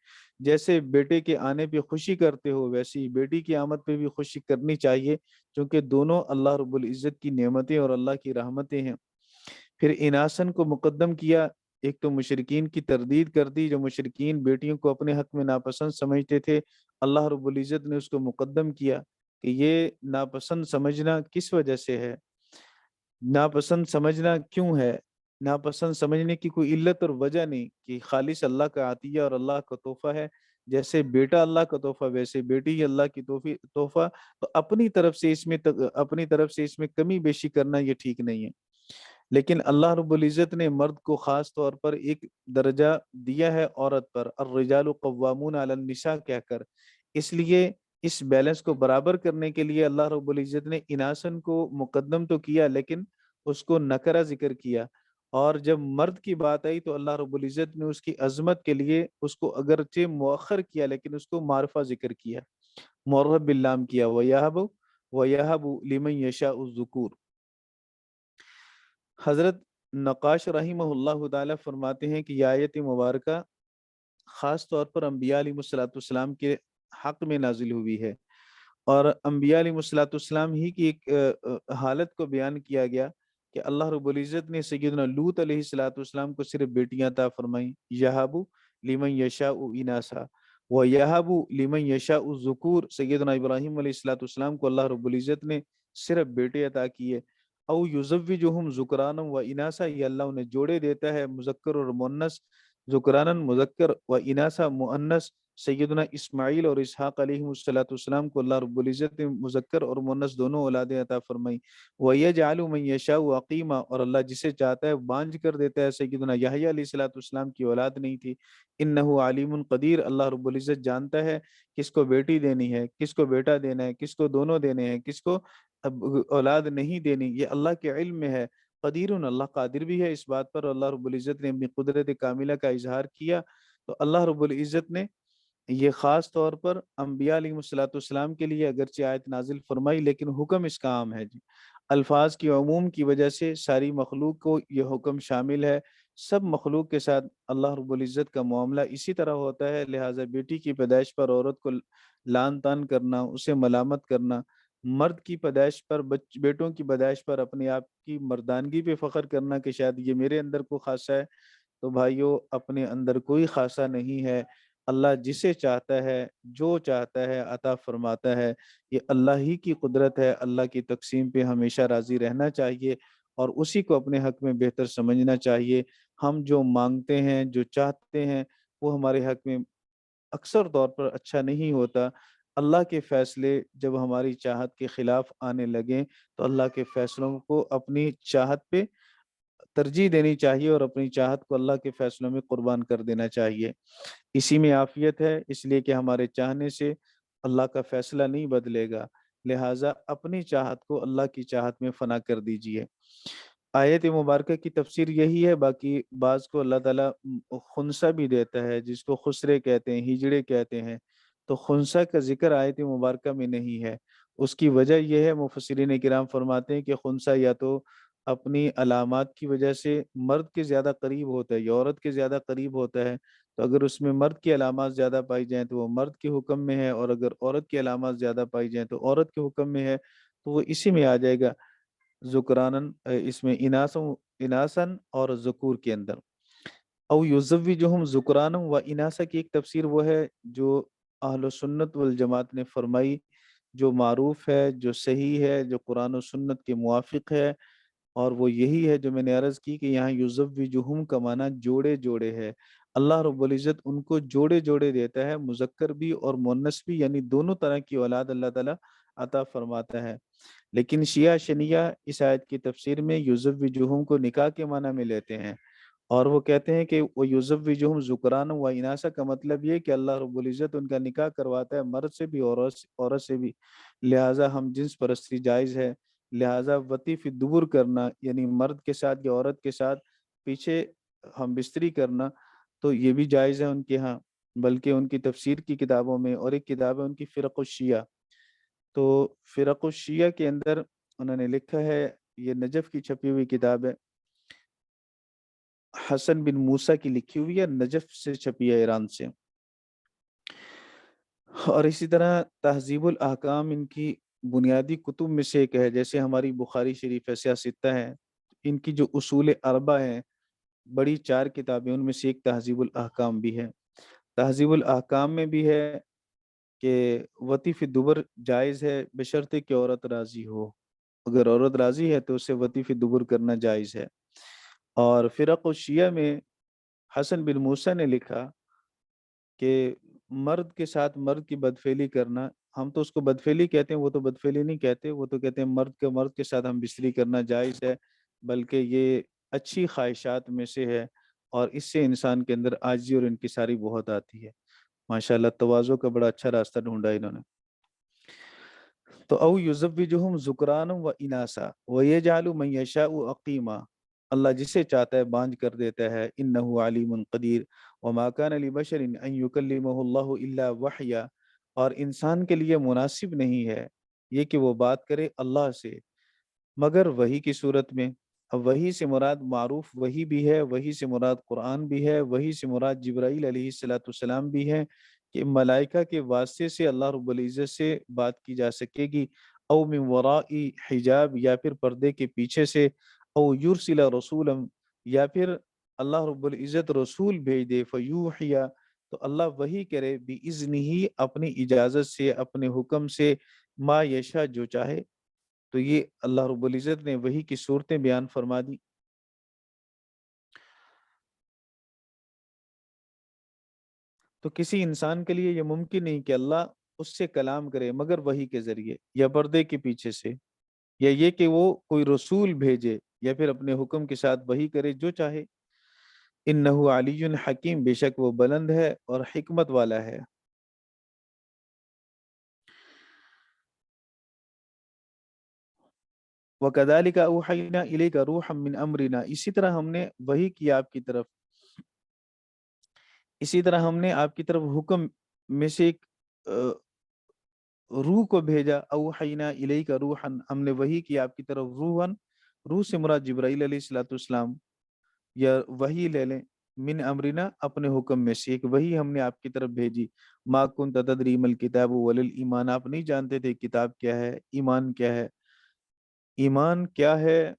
جیسے بیٹے کے آنے پہ خوشی کرتے ہو، ویسے ہی بیٹی کی آمد پہ بھی خوشی کرنی چاہیے، کیونکہ دونوں اللہ رب العزت کی نعمتیں اور اللہ کی رحمتیں ہیں۔ پھر اناسن کو مقدم کیا، ایک تو مشرکین کی تردید کر دی، جو مشرکین بیٹیوں کو اپنے حق میں ناپسند سمجھتے تھے، اللہ رب العزت نے اس کو مقدم کیا۔ کہ یہ ناپسند سمجھنا کس وجہ سے ہے، ناپسند سمجھنا کیوں ہے؟ ناپسند سمجھنے کی کوئی علت اور وجہ نہیں، کہ خالص اللہ کا عطیہ اور اللہ کا تحفہ ہے۔ جیسے بیٹا اللہ کا تحفہ، ویسے بیٹی ہی اللہ کی تحفہ۔ تو اپنی طرف سے اس میں کمی بیشی کرنا یہ ٹھیک نہیں ہے۔ لیکن اللہ رب العزت نے مرد کو خاص طور پر ایک درجہ دیا ہے عورت پر، الرجال قوامون علی النساء کہہ کر۔ اس لیے اس بیلنس کو برابر کرنے کے لیے اللہ رب العزت نے اناسن کو مقدم تو کیا، لیکن اس کو نکرہ ذکر کیا۔ اور جب مرد کی بات آئی تو اللہ رب العزت نے اس کی عظمت کے لیے اس کو اگرچہ مؤخر کیا، لیکن اس کو معرفہ ذکر کیا، معرب باللام کیا، وَيَهَبُ لِمَن يَشَاءُ الذُّكُورَ۔ حضرت نقاش رحمہ اللہ تعالیٰ فرماتے ہیں کہ یہ آیت مبارکہ خاص طور پر انبیاء علیہ الصلوۃ والسلام کے حق میں نازل ہوئی ہے، اور انبیاء علیہ الصلوۃ والسلام ہی کی ایک حالت کو بیان کیا گیا کہ اللہ رب العزت نے سیدنا لوط علیہ الصلوۃ والسلام کو صرف بیٹیاں عطا فرمائیں، یہابو لمن یشاء اناسا و یہابو لمن یشاء الذکور۔ سیدنا ابراہیم علیہ الصلوۃ والسلام کو اللہ رب العزت نے صرف بیٹے عطا کیے۔ او یزوجہم ذکرانا و اناسا، یہ اللہ انہیں جوڑے دیتا ہے مذکر اور مؤنث، ذکرانا مذکر و اناسا مؤنث۔ سیدنا اسماعیل اور اسحاق علیہ السلام کو اللہ رب العزت نے مذکر اور مؤنث دونوں اولادیں عطا فرمائی۔ وَيَجْعَلُ مَن يَشَاءُ عَقِيمًا، اور اللہ جسے چاہتا ہے بانجھ کر دیتا ہے۔ سیدنا یحییٰ علیہ السلام کی اولاد نہیں تھی۔ انہ علیم قدیر، اللہ رب العزت جانتا ہے کس کو بیٹی دینی ہے، کس کو بیٹا دینا ہے، کس کو دونوں دینے ہیں، کس کو اولاد نہیں دینی، یہ اللہ کے علم میں ہے۔ قدیر، اللہ قادر بھی ہے اس بات پر۔ اللہ رب العزت نے اپنی قدرت کاملہ کا اظہار کیا، تو اللہ رب العزت نے یہ خاص طور پر انبیاء علیہ الصلوۃ والسلام کے لیے اگرچہ آیت نازل فرمائی، لیکن حکم اس کا عام ہے جی۔ الفاظ کی عموم کی وجہ سے ساری مخلوق کو یہ حکم شامل ہے۔ سب مخلوق کے ساتھ اللہ رب العزت کا معاملہ اسی طرح ہوتا ہے، لہٰذا بیٹی کی پیدائش پر عورت کو لان تان کرنا، اسے ملامت کرنا، مرد کی پیدائش پر بیٹوں کی پیدائش پر اپنے آپ کی مردانگی پہ فخر کرنا کہ شاید یہ میرے اندر کو خاصہ ہے، تو بھائیو اپنے اندر کوئی خاصہ نہیں ہے۔ اللہ جسے چاہتا ہے، جو چاہتا ہے عطا فرماتا ہے۔ یہ اللہ ہی کی قدرت ہے، اللہ کی تقسیم پہ ہمیشہ راضی رہنا چاہیے اور اسی کو اپنے حق میں بہتر سمجھنا چاہیے۔ ہم جو مانگتے ہیں، جو چاہتے ہیں، وہ ہمارے حق میں اکثر طور پر اچھا نہیں ہوتا۔ اللہ کے فیصلے جب ہماری چاہت کے خلاف آنے لگیں تو اللہ کے فیصلوں کو اپنی چاہت پہ ترجیح دینی چاہیے اور اپنی چاہت کو اللہ کے فیصلوں میں قربان کر دینا چاہیے۔ اسی میں عافیت ہے، اس لیے کہ ہمارے چاہنے سے اللہ کا فیصلہ نہیں بدلے گا، لہٰذا اپنی چاہت کو اللہ کی چاہت میں فنا کر دیجئے۔ آیت مبارکہ کی تفسیر یہی ہے، باقی بعض کو اللہ تعالیٰ خنثی بھی دیتا ہے، جس کو خسرے کہتے ہیں، ہجڑے کہتے ہیں، تو خنثی کا ذکر آیت مبارکہ میں نہیں ہے۔ اس کی وجہ یہ ہے، مفسرین کرام فرماتے ہیں کہ خنثی یا تو اپنی علامات کی وجہ سے مرد کے زیادہ قریب ہوتا ہے یا عورت کے زیادہ قریب ہوتا ہے، تو اگر اس میں مرد کی علامات زیادہ پائی جائیں تو وہ مرد کے حکم میں ہے، اور اگر عورت کی علامات زیادہ پائی جائیں تو عورت کے حکم میں ہے، تو وہ اسی میں آ جائے گا، ذکرانن، اس میں اناسن اور ذکور کے اندر۔ او یزوجہم ذکرانا و اناسا کی ایک تفسیر وہ ہے جو اہل سنت والجماعت نے فرمائی، جو معروف ہے، جو صحیح ہے، جو قرآن و سنت کے موافق ہے، اور وہ یہی ہے جو میں نے عرض کی کہ یہاں یزوجہم کا معنی جوڑے جوڑے ہے۔ اللہ رب العزت ان کو جوڑے جوڑے دیتا ہے، مذکر بھی اور مؤنث بھی، یعنی دونوں طرح کی اولاد اللہ تعالیٰ عطا فرماتا ہے۔ لیکن شیعہ شنیعہ اس آیت کی تفسیر میں یزوجہم کو نکاح کے معنی میں لیتے ہیں، اور وہ کہتے ہیں کہ وہ یزوجہم ذکرانا و اناسا کا مطلب یہ کہ اللہ رب العزت ان کا نکاح کرواتا ہے مرد سے بھی عورت سے بھی، لہٰذا ہم جنس پرستی جائز ہے، لہٰذا وطی فی الدبر کرنا، یعنی مرد کے ساتھ یا عورت کے ساتھ پیچھے ہم بستری کرنا، تو یہ بھی جائز ہے ان کے ہاں، بلکہ ان کی تفسیر کی کتابوں میں، اور ایک کتاب ہے ان کی فرق الشیعہ، تو فرق الشیعہ کے اندر انہوں نے لکھا ہے، یہ نجف کی چھپی ہوئی کتاب ہے، حسن بن موسیٰ کی لکھی ہوئی ہے، نجف سے چھپی ہے، ایران سے۔ اور اسی طرح تہذیب الاحکام ان کی بنیادی کتب میں سے ایک ہے، جیسے ہماری بخاری شریف ہے، سیاستہ ہے، ان کی جو اصول اربع ہیں، بڑی 4 کتابیں، ان میں سے ایک تہذیب الاحکام بھی ہے۔ تہذیب الاحکام میں بھی ہے کہ وطیف دبر جائز ہے بشرطے کہ عورت راضی ہو، اگر عورت راضی ہے تو اسے وطیف دبر کرنا جائز ہے۔ اور فرق و شیعہ میں حسن بن موسیٰ نے لکھا کہ مرد کے ساتھ مرد کی بدفعلی کرنا، ہم تو اس کو بدفعلی کہتے ہیں، وہ تو بدفعلی نہیں کہتے، وہ تو کہتے ہیں مرد کے ساتھ ہم بستری کرنا جائز ہے، بلکہ یہ اچھی خواہشات میں سے ہے، اور اس سے انسان کے اندر عاجزی اور انکساری بہت آتی ہے۔ ماشاءاللہ تواضع کا بڑا اچھا راستہ ڈھونڈا انہوں نے۔ تو او یزوجہم ذکرانا و اناسا ویجعل من یشاء عقیما، اللہ جسے چاہتا ہے بانجھ کر دیتا ہے، انہ علیم قدیر، وما کان لبشر ان یکلمہ اللہ الا وحیا، اور انسان کے لیے مناسب نہیں ہے یہ کہ وہ بات کرے اللہ سے مگر وحی کی صورت میں۔ اب وحی سے مراد معروف وحی بھی ہے، وحی سے مراد قرآن بھی ہے، وحی سے مراد جبرائیل علیہ السلام بھی ہے، کہ ملائکہ کے واسطے سے اللہ رب العزت سے بات کی جا سکے گی، او من ورائی حجاب، یا پھر پردے کے پیچھے سے، او یرسل رسولا، یا پھر اللہ رب العزت رسول بھیج دے، فیوحیا، تو اللہ وحی کرے، بِإِذْنِهِ، اپنی اجازت سے، اپنے حکم سے، ما یشاء، جو چاہے۔ تو یہ اللہ رب العزت نے وحی کی صورتیں بیان فرما دی۔ تو کسی انسان کے لیے یہ ممکن نہیں کہ اللہ اس سے کلام کرے مگر وحی کے ذریعے یا پردے کے پیچھے سے، یا یہ کہ وہ کوئی رسول بھیجے یا پھر اپنے حکم کے ساتھ وحی کرے جو چاہے۔ انہ علی حکیم، بے شک وہ بلند ہے اور حکمت والا ہے۔ وَكَذَلِكَ أَوْحَيْنَا إِلَيْكَ رُوحًا مِّنْ أَمْرِنَا، اسی طرح ہم نے وحی کیا آپ کی طرف، اسی طرح ہم نے آپ کی طرف حکم میں سے ایک روح کو بھیجا، اوحینا الیک روحن، ہم نے وحی کی آپ کی طرف روحن، روح سے مراد جبرائیل علیہ السلام، یا وحی لے لیں، من امرنا، اپنے حکم میں سے ایک وحی ہم نے آپ کی طرف بھیجی۔ ما کنت تدری ما الکتاب ولا الایمان، آپ نہیں جانتے تھے کتاب کیا ہے، ایمان کیا ہے، ایمان کیا ہے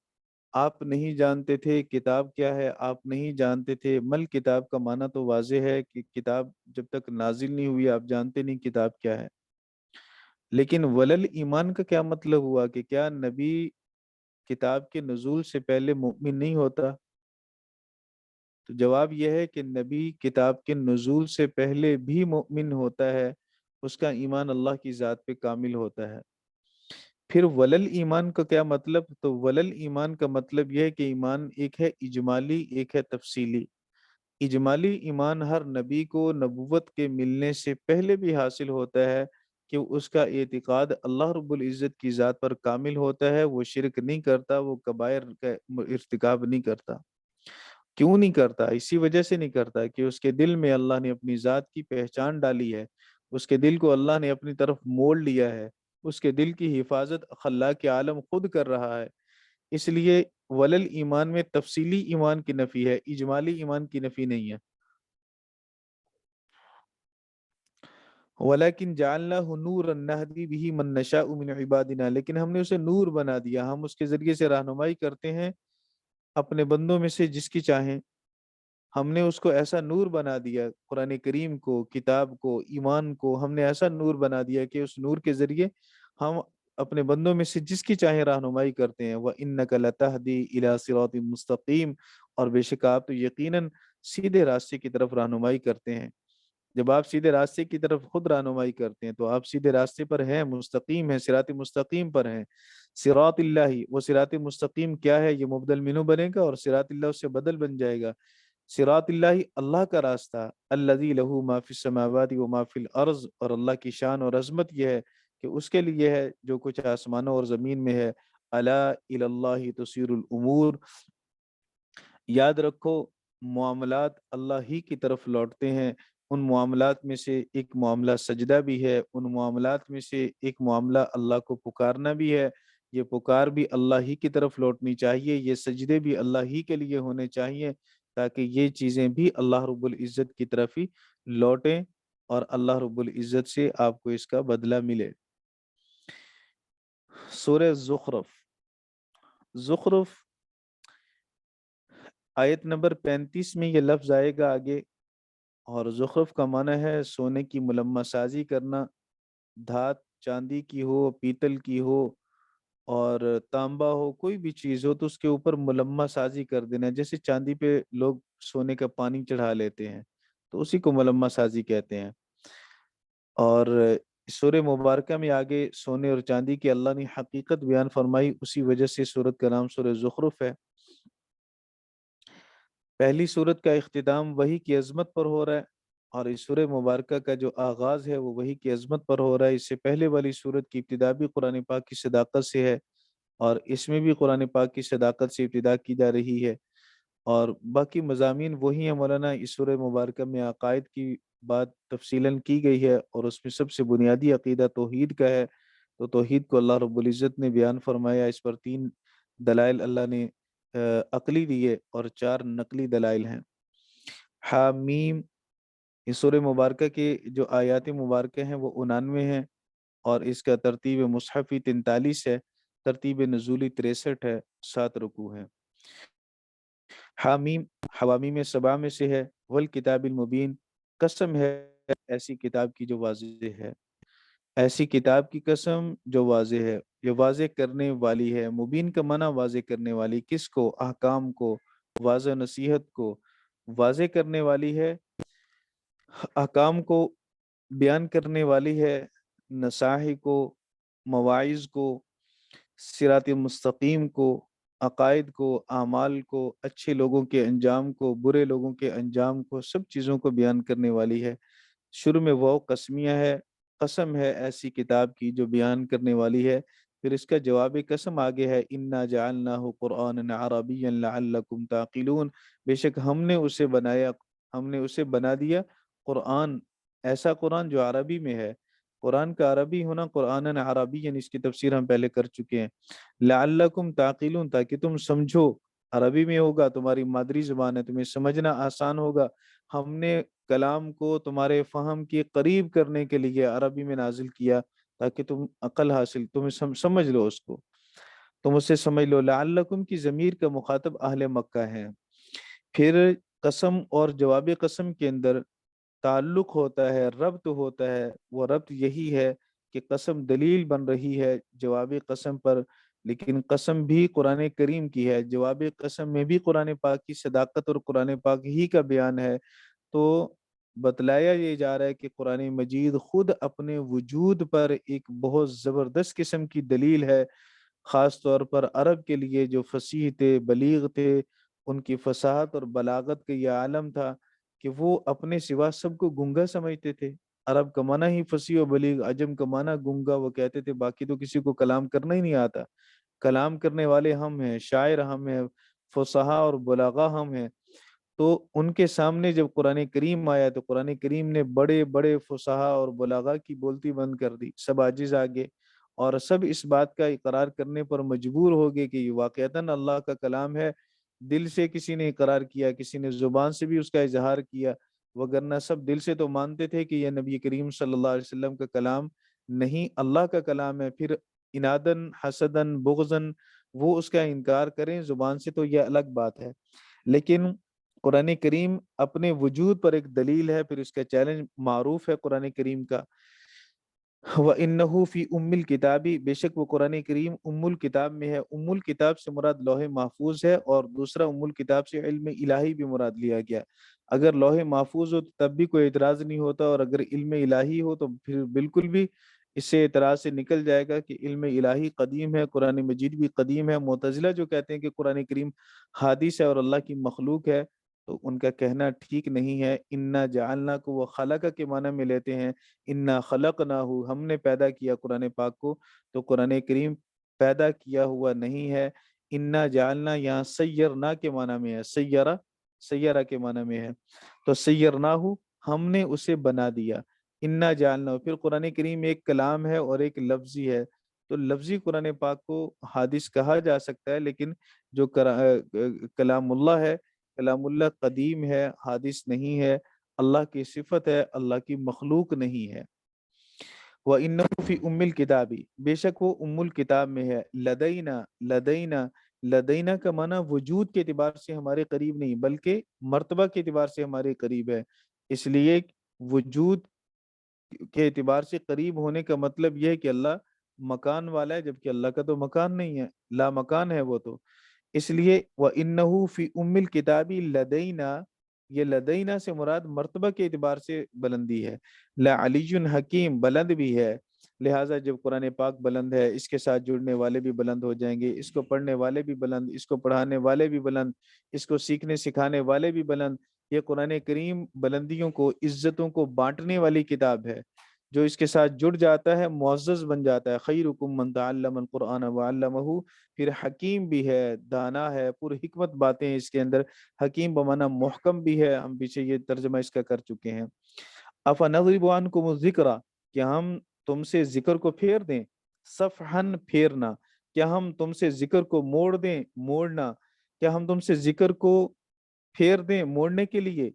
آپ نہیں جانتے تھے، کتاب کیا ہے آپ نہیں جانتے تھے۔ مل کتاب کا معنی تو واضح ہے کہ کتاب جب تک نازل نہیں ہوئی آپ جانتے نہیں کتاب کیا ہے، لیکن ولل ایمان کا کیا مطلب ہوا کہ کیا نبی کتاب کے نزول سے پہلے مؤمن نہیں ہوتا؟ تو جواب یہ ہے کہ نبی کتاب کے نزول سے پہلے بھی مؤمن ہوتا ہے، اس کا ایمان اللہ کی ذات پہ کامل ہوتا ہے۔ پھر ولل ایمان کا کیا مطلب؟ تو ولل ایمان کا مطلب یہ ہے کہ ایمان ایک ہے اجمالی، ایک ہے تفصیلی۔ اجمالی ایمان ہر نبی کو نبوت کے ملنے سے پہلے بھی حاصل ہوتا ہے، کہ اس کا اعتقاد اللہ رب العزت کی ذات پر کامل ہوتا ہے، وہ شرک نہیں کرتا، وہ کبائر کا ارتکاب نہیں کرتا۔ کیوں نہیں کرتا؟ اسی وجہ سے نہیں کرتا کہ اس کے دل میں اللہ نے اپنی ذات کی پہچان ڈالی ہے، اس کے دل کو اللہ نے اپنی طرف موڑ لیا ہے، اس کے دل کی حفاظت خلاق عالم خود کر رہا ہے۔ اس لیے ولل ایمان میں تفصیلی ایمان کی نفی ہے، اجمالی ایمان کی نفی نہیں ہے۔ وَلَكِنْ جَعَلْنَاهُ نُورًا نَهْدِي بِهِ مَن نَّشَاءُ مِنْ عِبَادِنَا، لیکن ہم نے اسے نور بنا دیا، ہم اس کے ذریعے سے رہنمائی کرتے ہیں اپنے بندوں میں سے جس کی چاہیں۔ ہم نے اس کو ایسا نور بنا دیا، قرآن کریم کو، کتاب کو، ایمان کو ہم نے ایسا نور بنا دیا کہ اس نور کے ذریعے ہم اپنے بندوں میں سے جس کی چاہیں رہنمائی کرتے ہیں۔ وَإِنَّكَ لَتَهْدِي إِلَىٰ صِرَاطٍ مُسْتَقِيمٍ، اور بے شک آپ تو یقیناً سیدھے راستے کی طرف رہنمائی کرتے ہیں۔ جب آپ سیدھے راستے کی طرف خود رہنمائی کرتے ہیں تو آپ سیدھے راستے پر ہیں، مستقیم ہیں، صراط مستقیم پر ہیں۔ صراط اللہ، وہ صراط مستقیم کیا ہے؟ یہ مبدل منو بنے گا اور صراط اللہ اس سے بدل بن جائے گا۔ صراط اللہ، اللہ کا راستہ، الذی لہ ما فی السماوات و ما فی الارض، اور اللہ کی شان اور عظمت یہ ہے کہ اس کے لیے ہے جو کچھ آسمانوں اور زمین میں ہے۔ الا الی اللہ تصیر الامور، یاد رکھو معاملات اللہ ہی کی طرف لوٹتے ہیں۔ ان معاملات میں سے ایک معاملہ سجدہ بھی ہے، ان معاملات میں سے ایک معاملہ اللہ کو پکارنا بھی ہے۔ یہ پکار بھی اللہ ہی کی طرف لوٹنی چاہیے، یہ سجدے بھی اللہ ہی کے لیے ہونے چاہیے، تاکہ یہ چیزیں بھی اللہ رب العزت کی طرف ہی لوٹیں اور اللہ رب العزت سے آپ کو اس کا بدلہ ملے۔ سورہ زخرف، زخرف آیت نمبر 35 میں یہ لفظ آئے گا آگے، اور زخرف کا معنی ہے سونے کی ملمہ سازی کرنا، دھات چاندی کی ہو، پیتل کی ہو اور تانبا ہو، کوئی بھی چیز ہو، تو اس کے اوپر ملمہ سازی کر دینا. جیسے چاندی پہ لوگ سونے کا پانی چڑھا لیتے ہیں تو اسی کو ملمہ سازی کہتے ہیں. اور سورہ مبارکہ میں آگے سونے اور چاندی کی اللہ نے حقیقت بیان فرمائی، اسی وجہ سے سورت کا نام سورہ زخرف ہے. پہلی سورت کا اختتام وحی کی عظمت پر ہو رہا ہے، اور اس سورہ مبارکہ کا جو آغاز ہے وہ وحی کی عظمت پر ہو رہا ہے. اس سے پہلے والی سورت کی ابتدا بھی قرآن پاک کی صداقت سے ہے، اور اس میں بھی قرآن پاک کی صداقت سے ابتدا کی جا رہی ہے. اور باقی مضامین وہی ہیں مولانا. اس سورہ مبارکہ میں عقائد کی بات تفصیلاً کی گئی ہے، اور اس میں سب سے بنیادی عقیدہ توحید کا ہے. تو توحید کو اللہ رب العزت نے بیان فرمایا. اس پر 3 دلائل اللہ نے عقلی دیے اور 4 نقلی دلائل ہیں. حامیم، اس سورہ مبارکہ کے جو آیات مبارکہ ہیں وہ 99 ہیں، اور اس کا ترتیب مصحفی 43 ہے، ترتیب نزولی 63 ہے، 7 رکوع ہیں. حامیم حوامیم 7 میں سے ہے. والکتاب المبین، قسم ہے ایسی کتاب کی جو واضح ہے. ایسی کتاب کی قسم جو واضح ہے، یہ واضح کرنے والی ہے. مبین کا معنی واضح کرنے والی. کس کو؟ احکام کو، واضح نصیحت کو واضح کرنے والی ہے، احکام کو بیان کرنے والی ہے، نصاحی کو، مواعظ کو، صراط مستقیم کو، عقائد کو، اعمال کو، اچھے لوگوں کے انجام کو، برے لوگوں کے انجام کو، سب چیزوں کو بیان کرنے والی ہے. شروع میں وہ قسمیہ ہے، قسم ہے ایسی کتاب کی جو بیان کرنے والی ہے. پھر اس کا جواب قسم آگے ہے، انا جعلناہ قرآنا عربیا لعلکم تعقلون، بے شک ہم نے اسے بنایا، ہم نے اسے بنا دیا قرآن، ایسا قرآن جو عربی میں ہے. قرآن کا عربی ہونا، قرآن عربی، یعنی اس کی تفسیر ہم پہلے کر چکے ہیں. لعلکم تعقلون، تاکہ تم سمجھو. عربی میں ہوگا، تمہاری مادری زبان ہے، تمہیں سمجھنا آسان ہوگا. ہم نے کلام کو تمہارے فہم کے قریب کرنے کے لیے عربی میں نازل کیا، تاکہ تم عقل حاصل، تمہیں سمجھ لو اس کو، تم اسے سمجھ لو. لعلکم کی ضمیر کا مخاطب اہل مکہ ہے. پھر قسم اور جواب قسم کے اندر تعلق ہوتا ہے، ربط ہوتا ہے. وہ ربط یہی ہے کہ قسم دلیل بن رہی ہے جواب قسم پر، لیکن قسم بھی قرآن کریم کی ہے، جواب قسم میں بھی قرآن پاک کی صداقت اور قرآن پاک ہی کا بیان ہے. تو بتلایا یہ جا رہا ہے کہ قرآن مجید خود اپنے وجود پر ایک بہت زبردست قسم کی دلیل ہے. خاص طور پر عرب کے لیے جو فصیح تھے، بلیغ تھے، ان کی فصاحت اور بلاغت کا یہ عالم تھا کہ وہ اپنے سوا سب کو گنگا سمجھتے تھے. عرب کا معنی ہی فصیح و بلیغ، عجم کا معنی گنگا. وہ کہتے تھے باقی تو کسی کو کلام کرنا ہی نہیں آتا، کلام کرنے والے ہم ہیں، شاعر ہم ہیں، فصحا اور بلاغا ہم ہیں. تو ان کے سامنے جب قرآن کریم آیا تو قرآن کریم نے بڑے بڑے فصحا اور بلاغا کی بولتی بند کر دی. سب عاجز آگے، اور سب اس بات کا اقرار کرنے پر مجبور ہو گئے کہ یہ واقعتاً اللہ کا کلام ہے. دل سے کسی نے اقرار کیا، کسی نے زبان سے بھی اس کا اظہار کیا، وگرنہ سب دل سے تو مانتے تھے کہ یہ نبی کریم صلی اللہ علیہ وسلم کا کلام نہیں، اللہ کا کلام ہے. پھر انادن، حسدن، بغضن وہ اس کا انکار کریں زبان سے تو یہ الگ بات ہے، لیکن قرآن کریم اپنے وجود پر ایک دلیل ہے. پھر اس کا چیلنج معروف ہے قرآن کریم کا. وَإِنَّهُ فِي أُمِّ الْكِتَابِ، بے شک وہ قرآن کریم ام الکتاب میں ہے. ام الکتاب سے مراد لوح محفوظ ہے، اور دوسرا ام الکتاب سے علم الہی بھی مراد لیا گیا. اگر لوح محفوظ ہو تو تب بھی کوئی اعتراض نہیں ہوتا، اور اگر علم الہی ہو تو پھر بالکل بھی اس سے اعتراض سے نکل جائے گا کہ علم الہی قدیم ہے، قرآن مجید بھی قدیم ہے. معتزلہ جو کہتے ہیں کہ قرآن کریم حادث ہے اور اللہ کی مخلوق ہے، تو ان کا کہنا ٹھیک نہیں ہے. انا جعلنا کو وہ خلق کے معنی میں لیتے ہیں، انا خلقناہ، ہم نے پیدا کیا قرآن پاک کو، تو قرآن کریم پیدا کیا ہوا نہیں ہے. انا جعلنا یہاں سیرنا کے معنی میں ہے، سیرہ کے معنی میں ہے. تو سیرناہ، ہم نے اسے بنا دیا. انا جعلنا، پھر قرآن کریم ایک کلام ہے اور ایک لفظی ہے. تو لفظی قرآن پاک کو حادث کہا جا سکتا ہے، لیکن جو کلام اللہ ہے، کلام اللہ قدیم ہے، حادث نہیں ہے، اللہ کی صفت ہے، اللہ کی مخلوق نہیں ہے. وَإِنَّهُ فِي أُمِّ الْكِتَابِ، بے شک وہ ام الکتاب میں ہے. لدینا، لدینا، لدینا کا معنی وجود کے اعتبار سے ہمارے قریب نہیں بلکہ مرتبہ کے اعتبار سے ہمارے قریب ہے. اس لیے وجود کے اعتبار سے قریب ہونے کا مطلب یہ ہے کہ اللہ مکان والا ہے، جبکہ اللہ کا تو مکان نہیں ہے، لا مکان ہے وہ تو۔ اس لیے وَإِنَّهُ فِي أُمِّ الْكِتَابِ لَدَيْنَا، یہ لدینا سے مراد مرتبہ کے اعتبار سے بلندی ہے، لَعَلِيٌّ حکیم بلند بھی ہے، لہٰذا جب قرآن پاک بلند ہے اس کے ساتھ جڑنے والے بھی بلند ہو جائیں گے، اس کو پڑھنے والے بھی بلند، اس کو پڑھانے والے بھی بلند، اس کو سیکھنے سکھانے والے بھی بلند۔ یہ قرآن کریم بلندیوں کو، عزتوں کو بانٹنے والی کتاب ہے، جو اس کے ساتھ جڑ جاتا ہے معزز بن جاتا ہے۔ خیرکم من تعلم القرآن وعلمہ، پھر حکیم بھی ہے، دانا ہے، پوری حکمت باتیں ہیں اس کے اندر۔ حکیم بمانا محکم بھی ہے، ہم پیچھے یہ ترجمہ اس کا کر چکے ہیں۔ افنضرب عنکم الذکر، کیا ہم تم سے ذکر کو پھیر دیں، صفحن پھیرنا، کیا ہم تم سے ذکر کو موڑ دیں، موڑنا، کیا ہم تم سے ذکر کو پھیر دیں موڑنے کے لیے۔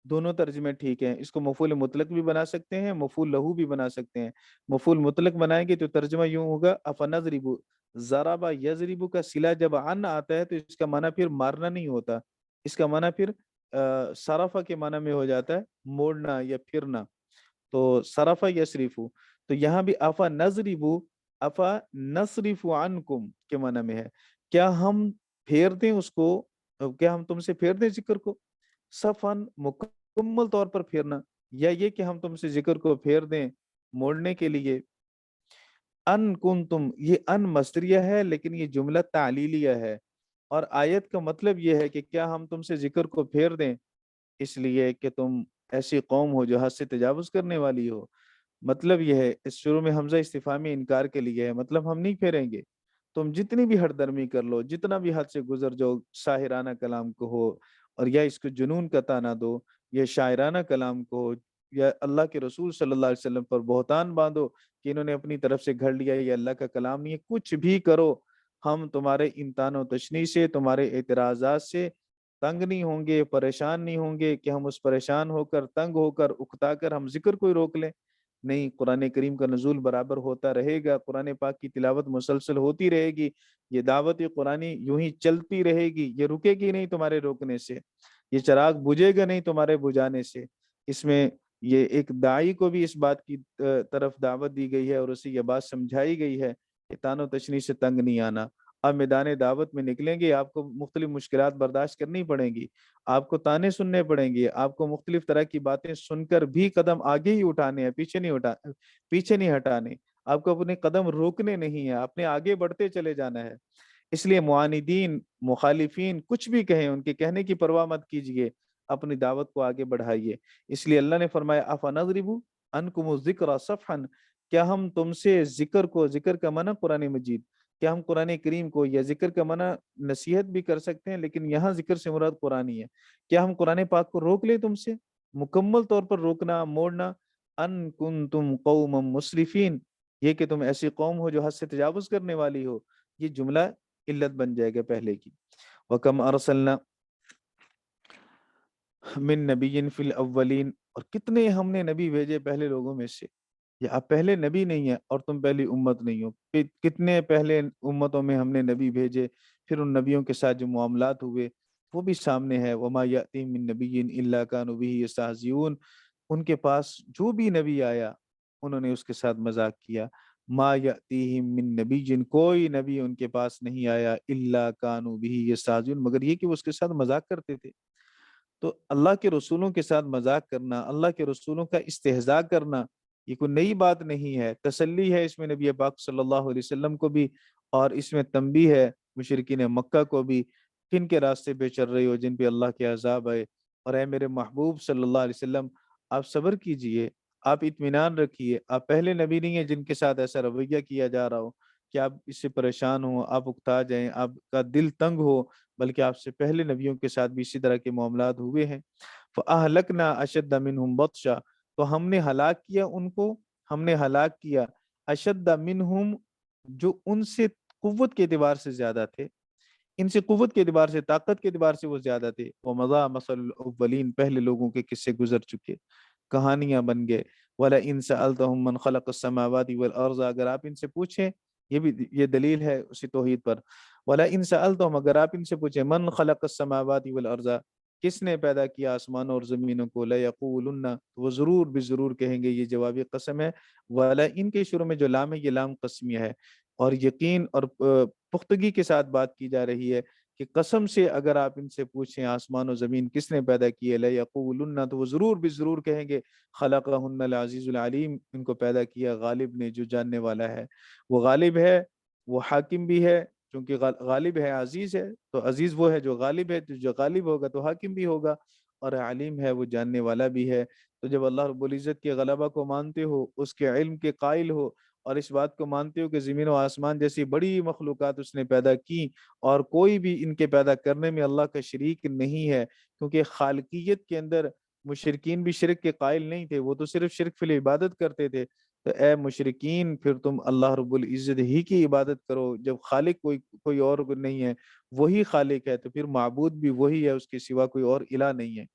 دونوں ترجمے ٹھیک ہیں، اس کو مفعول مطلق بھی بنا سکتے ہیں، مفعول لہو بھی بنا سکتے ہیں۔ مفعول مطلق بنائیں گے تو ترجمہ یوں ہوگا افنضرب، ضربہ یضرب کا صلہ جب ان آتا ہے تو اس کا معنی پھر مارنا نہیں ہوتا، اس کا معنی پھر صرفہ کے معنی میں ہو جاتا ہے، موڑنا یا پھرنا، تو صرفہ یصرف، تو یہاں بھی افا نضرب، افا نصرف عنکم کے معنی میں ہے، کیا ہم پھیر دیں اس کو، کیا ہم تم سے پھیر دیں ذکر کو، صفن مکمل طور پر پھیرنا، یا یہ کہ ہم تم سے ذکر کو پھیر دیں موڑنے کے لیے۔ ان کنتم، یہ ان مصدریہ ہے لیکن یہ جملہ تعلیلیہ ہے، اور آیت کا مطلب یہ ہے کہ کیا ہم تم سے ذکر کو پھیر دیں، اس لیے کہ تم ایسی قوم ہو جو حد سے تجاوز کرنے والی ہو۔ مطلب یہ ہے، اس شروع میں حمزہ استفہامی انکار کے لیے ہے، مطلب ہم نہیں پھیریں گے، تم جتنی بھی ہٹ درمی کر لو، جتنا بھی حد سے گزر جاؤ، ساحرانہ کلام کو ہو، اور یا اس کو جنون کا تانا دو، یا شاعرانہ کلام کو ہو، یا اللہ کے رسول صلی اللہ علیہ وسلم پر بہتان باندھو کہ انہوں نے اپنی طرف سے گھڑ لیا، یہ اللہ کا کلام نہیں ہے، کچھ بھی کرو، ہم تمہارے امتحان و تشنیع سے، تمہارے اعتراضات سے تنگ نہیں ہوں گے، پریشان نہیں ہوں گے کہ ہم اس پریشان ہو کر، تنگ ہو کر، اکتا کر ہم ذکر کو ہی روک لیں۔ نہیں، قرآن کریم کا نزول برابر ہوتا رہے گا، قرآن پاک کی تلاوت مسلسل ہوتی رہے گی، یہ دعوت قرآنی یوں ہی چلتی رہے گی، یہ رکے گی نہیں تمہارے روکنے سے، یہ چراغ بجھے گا نہیں تمہارے بجھانے سے۔ اس میں یہ ایک داعی کو بھی اس بات کی طرف دعوت دی گئی ہے، اور اسے یہ بات سمجھائی گئی ہے کہ تان و تشنیع سے تنگ نہیں آنا۔ آپ میدان دعوت میں نکلیں گے، آپ کو مختلف مشکلات برداشت کرنی پڑیں گی، آپ کو تانے سننے پڑیں گے، آپ کو مختلف طرح کی باتیں سن کر بھی قدم آگے ہی اٹھانے ہیں، پیچھے نہیں ہٹانے، آپ کو اپنے قدم روکنے نہیں ہیں، اپنے آگے بڑھتے چلے جانا ہے۔ اس لیے معاندین، مخالفین کچھ بھی کہیں، ان کے کہنے کی پرواہ مت کیجیے، اپنی دعوت کو آگے بڑھائیے۔ اس لیے اللہ نے فرمایا افنضرب عنکم الذکر صفحا، کیا ہم تم سے ذکر کو، ذکر کا معنی قرآن مجید، کیا ہم قرآن کریم کو، یا ذکر کا معنی نصیحت بھی کر سکتے ہیں لیکن یہاں ذکر سے مراد قرآنی ہے، کیا ہم قرآن پاک کو روک لیں تم سے، مکمل طور پر روکنا، موڑنا، ان کنتم قوما مسرفین، یہ کہ تم ایسی قوم ہو جو حد سے تجاوز کرنے والی ہو، یہ جملہ علت بن جائے گا پہلے کی۔ وَكَمْ أَرْسَلْنَا مِن نَبِيٍّ فِي الْأَوَّلِينَ، اور کتنے ہم نے نبی بھیجے پہلے لوگوں میں سے، یہ آپ پہلے نبی نہیں ہیں اور تم پہلی امت نہیں ہو، کتنے پہلے امتوں میں ہم نے نبی بھیجے، پھر ان نبیوں کے ساتھ جو معاملات ہوئے وہ بھی سامنے ہے۔ وَمَا يَأْتِيهِم مِّن نَبِيٍّ إِلَّا كَانُوا بِهِ يَسْتَهْزِئُونَ، ان کے پاس جو بھی نبی آیا انہوں نے اس کے ساتھ مذاق کیا۔ ما یأتیہم من نبی، کوئی نبی ان کے پاس نہیں آیا الا کانوا بہ یستہزئون، مگر یہ کہ وہ اس کے ساتھ مذاق کرتے تھے۔ تو اللہ کے رسولوں کے ساتھ مذاق کرنا، اللہ کے رسولوں کا استہزاء کرنا، یہ کوئی نئی بات نہیں ہے، تسلی ہے اس میں نبی پاک صلی اللہ علیہ وسلم کو بھی، اور اس میں تنبیہ ہے مشرکین مکہ کو بھی، کن کے راستے پہ چل رہی ہو جن پہ اللہ کے عذاب آئے، اور اے میرے محبوب صلی اللہ علیہ وسلم آپ صبر کیجئے، آپ اطمینان رکھیے، آپ پہلے نبی نہیں ہیں جن کے ساتھ ایسا رویہ کیا جا رہا ہو کہ آپ اس سے پریشان ہوں، آپ اکتا جائیں، آپ کا دل تنگ ہو، بلکہ آپ سے پہلے نبیوں کے ساتھ بھی اسی طرح کے معاملات ہوئے ہیں۔ فَأَهْلَكْنَا أَشَدَّ مِنْهُمْ بَطْشًا، تو ہم نے ہلاک کیا ان کو، ہم نے ہلاک کیا اشد منہم، جو ان سے قوت کے اعتبار سے زیادہ تھے، ان سے قوت کے اعتبار سے، طاقت کے اعتبار سے وہ زیادہ تھے۔ وَمَضَىٰ مَثَلُ الْأَوَّلِينَ، پہلے لوگوں کے قصے گزر چکے، کہانیاں بن گئے۔ وَلَئِن سَأَلْتَهُم مَّنْ خَلَقَ السَّمَاوَاتِ وَالْأَرْضَ، اگر آپ ان سے پوچھیں، یہ بھی یہ دلیل ہے اسی توحید پر۔ وَلَئِن سَأَلْتَهُم، اگر آپ ان سے پوچھیں، مَنْ خَلَقَ السَّمَاوَاتِ وَالْأَرْضَ، کس نے پیدا کیا آسمانوں اور زمینوں کو؟ لَيَقُولُنَّ، وہ ضرور بھی ضرور کہیں گے، یہ جوابی قسم ہے، والا ان کے شروع میں جو لام ہے یہ لام قسمیہ ہے، اور یقین اور پختگی کے ساتھ بات کی جا رہی ہے کہ قسم سے اگر آپ ان سے پوچھیں آسمان و زمین کس نے پیدا کیے، لَيَقُولُنَّ، تو وہ ضرور بھی ضرور کہیں گے خَلَقَهُنَّ الْعَزِيزُ الْعَلِيمُ، ان کو پیدا کیا غالب نے جو جاننے والا ہے، وہ غالب ہے، وہ حاکم بھی ہے، چونکہ غالب ہے، عزیز ہے، تو عزیز وہ ہے جو غالب ہے، تو جو غالب ہوگا تو حاکم بھی ہوگا، اور علیم ہے، وہ جاننے والا بھی ہے۔ تو جب اللہ رب العزت کے غلبہ کو مانتے ہو، اس کے علم کے قائل ہو، اور اس بات کو مانتے ہو کہ زمین و آسمان جیسی بڑی مخلوقات اس نے پیدا کی، اور کوئی بھی ان کے پیدا کرنے میں اللہ کا شریک نہیں ہے، کیونکہ خالقیت کے اندر مشرکین بھی شرک کے قائل نہیں تھے، وہ تو صرف شرک فی العبادت کرتے تھے۔ تو اے مشرکین، پھر تم اللہ رب العزت ہی کی عبادت کرو، جب خالق کوئی اور نہیں ہے، وہی خالق ہے، تو پھر معبود بھی وہی ہے، اس کے سوا کوئی اور الہ نہیں ہے۔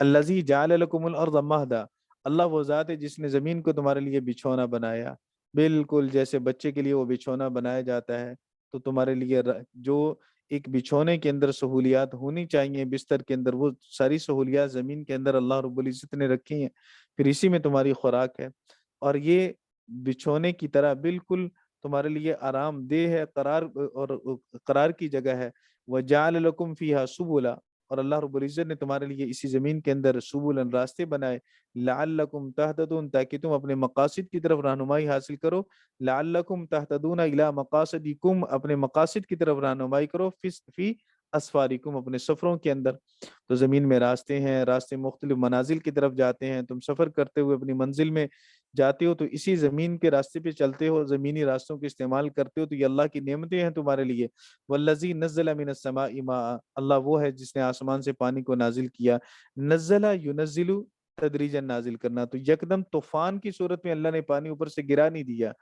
الذی جعل لکم الارض مہدا، اللہ وہ ذات ہے جس نے زمین کو تمہارے لیے بچھونا بنایا، بالکل جیسے بچے کے لیے وہ بچھونا بنایا جاتا ہے، تو تمہارے لیے جو ایک بچھونے کے اندر سہولیات ہونی چاہیے، بستر کے اندر، وہ ساری سہولیات زمین کے اندر اللہ رب العزت نے رکھی ہیں، پھر اسی میں تمہاری خوراک ہے، اور یہ بچھونے کی طرح بالکل تمہارے لیے آرام دہ ہے، قرار کی جگہ ہے۔ وَجَعَلَ لَكُمْ فِيهَا سُبُلًا، اور اللہ رب العزت نے تمہارے لیے اسی زمین کے اندر سبلن، راستے بنائے، لعلکم تہتدون، تاکہ تم اپنے مقاصد کی طرف رہنمائی حاصل کرو، لعلکم تہتدون الی مقاصدکم، اپنے مقاصد کی طرف رہنمائی کرو، فی اسفارکم، اپنے سفروں کے اندر۔ تو زمین میں راستے ہیں، راستے مختلف منازل کی طرف جاتے ہیں، تم سفر کرتے ہوئے اپنی منزل میں جاتے ہو تو اسی زمین کے راستے پہ چلتے ہو، زمینی راستوں کے استعمال کرتے ہو، تو یہ اللہ کی نعمتیں ہیں تمہارے لیے۔ والذی نزل من السماء ماء، اللہ وہ ہے جس نے آسمان سے پانی کو نازل کیا، نزل ینزل تدریجا، نازل کرنا، تو یکدم طوفان کی صورت میں اللہ نے پانی اوپر سے گرا نہیں دیا،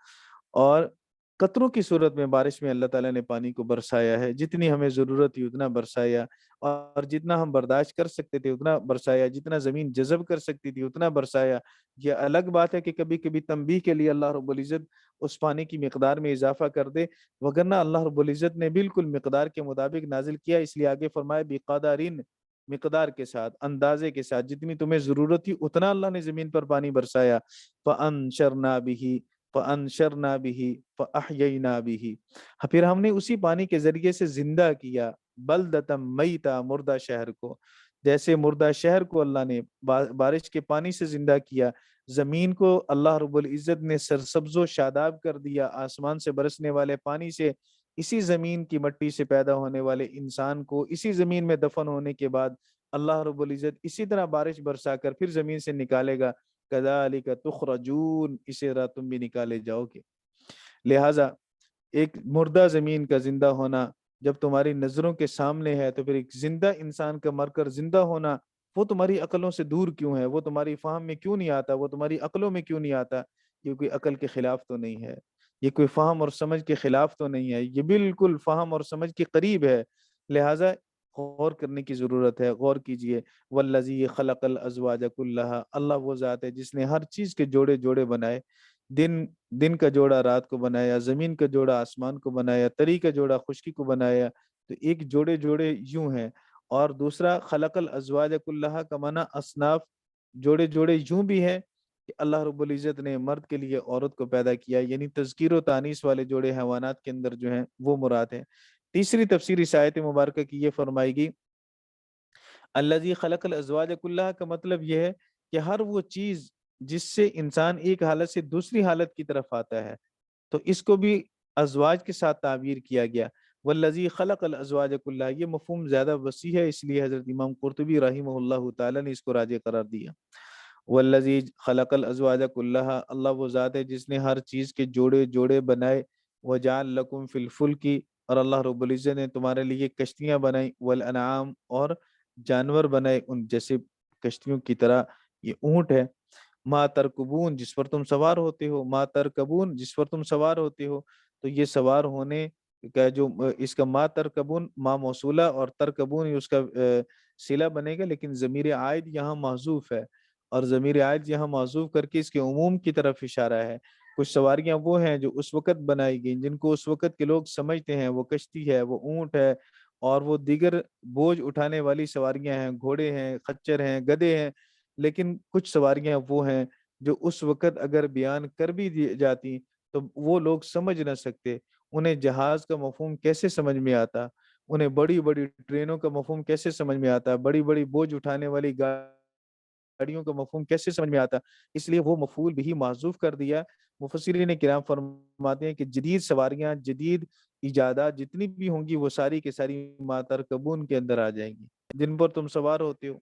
اور قطروں کی صورت میں بارش میں اللہ تعالیٰ نے پانی کو برسایا ہے، جتنی ہمیں ضرورت تھی اتنا برسایا، اور جتنا ہم برداشت کر سکتے تھے اتنا برسایا، جتنا زمین جذب کر سکتی تھی اتنا برسایا۔ یہ الگ بات ہے کہ کبھی کبھی تنبیہ کے لیے اللہ رب العزت اس پانی کی مقدار میں اضافہ کر دے، وگرنہ اللہ رب العزت نے بالکل مقدار کے مطابق نازل کیا، اس لیے آگے فرمایا بقدرین، مقدار کے ساتھ، اندازے کے ساتھ، جتنی تمہیں ضرورت تھی اتنا اللہ نے زمین پر پانی برسایا۔ فَأَنشَرْنَا بِهِ فَأَنشَرْنَا بِهِ فَأَحْيَيْنَا بِهِ، پھر ہم نے اسی پانی کے ذریعے سے زندہ کیا، بلدتم میتا، مردہ شہر کو، جیسے مردہ شہر کو اللہ نے بارش کے پانی سے زندہ کیا، زمین کو اللہ رب العزت نے سرسبز و شاداب کر دیا آسمان سے برسنے والے پانی سے، اسی زمین کی مٹی سے پیدا ہونے والے انسان کو اسی زمین میں دفن ہونے کے بعد اللہ رب العزت اسی طرح بارش برسا کر پھر زمین سے نکالے گا، کذالک تخرجون، اسی طرح تم بھی نکالے جاؤ گے۔ لہٰذا ایک مردہ زمین کا زندہ ہونا جب تمہاری نظروں کے سامنے ہے، تو پھر ایک زندہ انسان کا مر کر زندہ ہونا وہ تمہاری عقلوں سے دور کیوں ہے؟ وہ تمہاری فہم میں کیوں نہیں آتا؟ وہ تمہاری عقلوں میں کیوں نہیں آتا؟ یہ کوئی عقل کے خلاف تو نہیں ہے، یہ کوئی فہم اور سمجھ کے خلاف تو نہیں ہے، یہ بالکل فہم اور سمجھ کے قریب ہے، لہٰذا غور کرنے کی ضرورت ہے، غور کیجئے۔ والذی خلق الازواج کلھا، اللہ وہ ذات ہے جس نے ہر چیز کے جوڑے جوڑے بنائے، دن کا جوڑا رات کو بنایا، زمین کا جوڑا آسمان کو بنایا، تری کا جوڑا خشکی کو بنایا، تو ایک جوڑے جوڑے یوں ہیں، اور دوسرا خلق الازواج کلھا کا معنی اصناف، جوڑے جوڑے یوں بھی ہے کہ اللہ رب العزت نے مرد کے لیے عورت کو پیدا کیا، یعنی تذکیر و تانیث والے جوڑے حیوانات کے اندر جو ہیں وہ مراد ہیں۔ تیسری تفسیر اس آیت مبارکہ کی یہ فرمائے گی، الذی خلق الازواج کلھا کا مطلب یہ ہے کہ ہر وہ چیز جس سے انسان ایک حالت سے دوسری حالت کی طرف آتا ہے، تو اس کو بھی ازواج کے ساتھ تعبیر کیا گیا۔ والذی خلق الازواج کلھا، یہ مفہوم زیادہ وسیع ہے، اس لیے حضرت امام قرطبی رحمہ اللہ تعالی نے اس کو راجح قرار دیا۔ والذی خلق الازواج کلھا، اللہ وہ ذات ہے جس نے ہر چیز کے جوڑے جوڑے بنائے، وجعل لکم فی الفلک، اور اللہ رب العزت نے تمہارے لیے کشتیاں بنائی، والانعام، اور جانور بنائے ان جیسے کشتیوں کی طرح، یہ اونٹ ہے، ما ترکبون، جس پر تم سوار ہوتے ہو، ما ترکبون، جس پر تم سوار ہوتے ہو، تو یہ سوار ہونے کا جو اس کا ما ترکبون ما موصولہ، اور ترکبون یہ اس کا صلہ بنے گا، لیکن ضمیر عائد یہاں محذوف ہے، اور ضمیر عائد یہاں محذوف کر کے اس کے عموم کی طرف اشارہ ہے۔ کچھ سواریاں وہ ہیں جو اس وقت بنائی گئیں، جن کو اس وقت کے لوگ سمجھتے ہیں، وہ کشتی ہے، وہ اونٹ ہے، اور وہ دیگر بوجھ اٹھانے والی سواریاں ہیں، گھوڑے ہیں، خچر ہیں، گدھے ہیں، لیکن کچھ سواریاں وہ ہیں جو اس وقت اگر بیان کر بھی دی جاتی تو وہ لوگ سمجھ نہ سکتے۔ انہیں جہاز کا مفہوم کیسے سمجھ میں آتا، انہیں بڑی بڑی ٹرینوں کا مفہوم کیسے سمجھ میں آتا، بڑی بڑی بوجھ اٹھانے والی گاڑیوں کا مفہوم کیسے سمجھ میں آتا۔ اس لیے وہ مفعول بھی محذوف کر دیا۔ مفسرین کرام فرماتے ہیں کہ جدید سواریاں، جدید ایجادات جتنی بھی ہوں گی وہ ساری کے ساری ما ترکبون کے اندر آ جائیں گی، جن پر تم سوار ہوتے ہو۔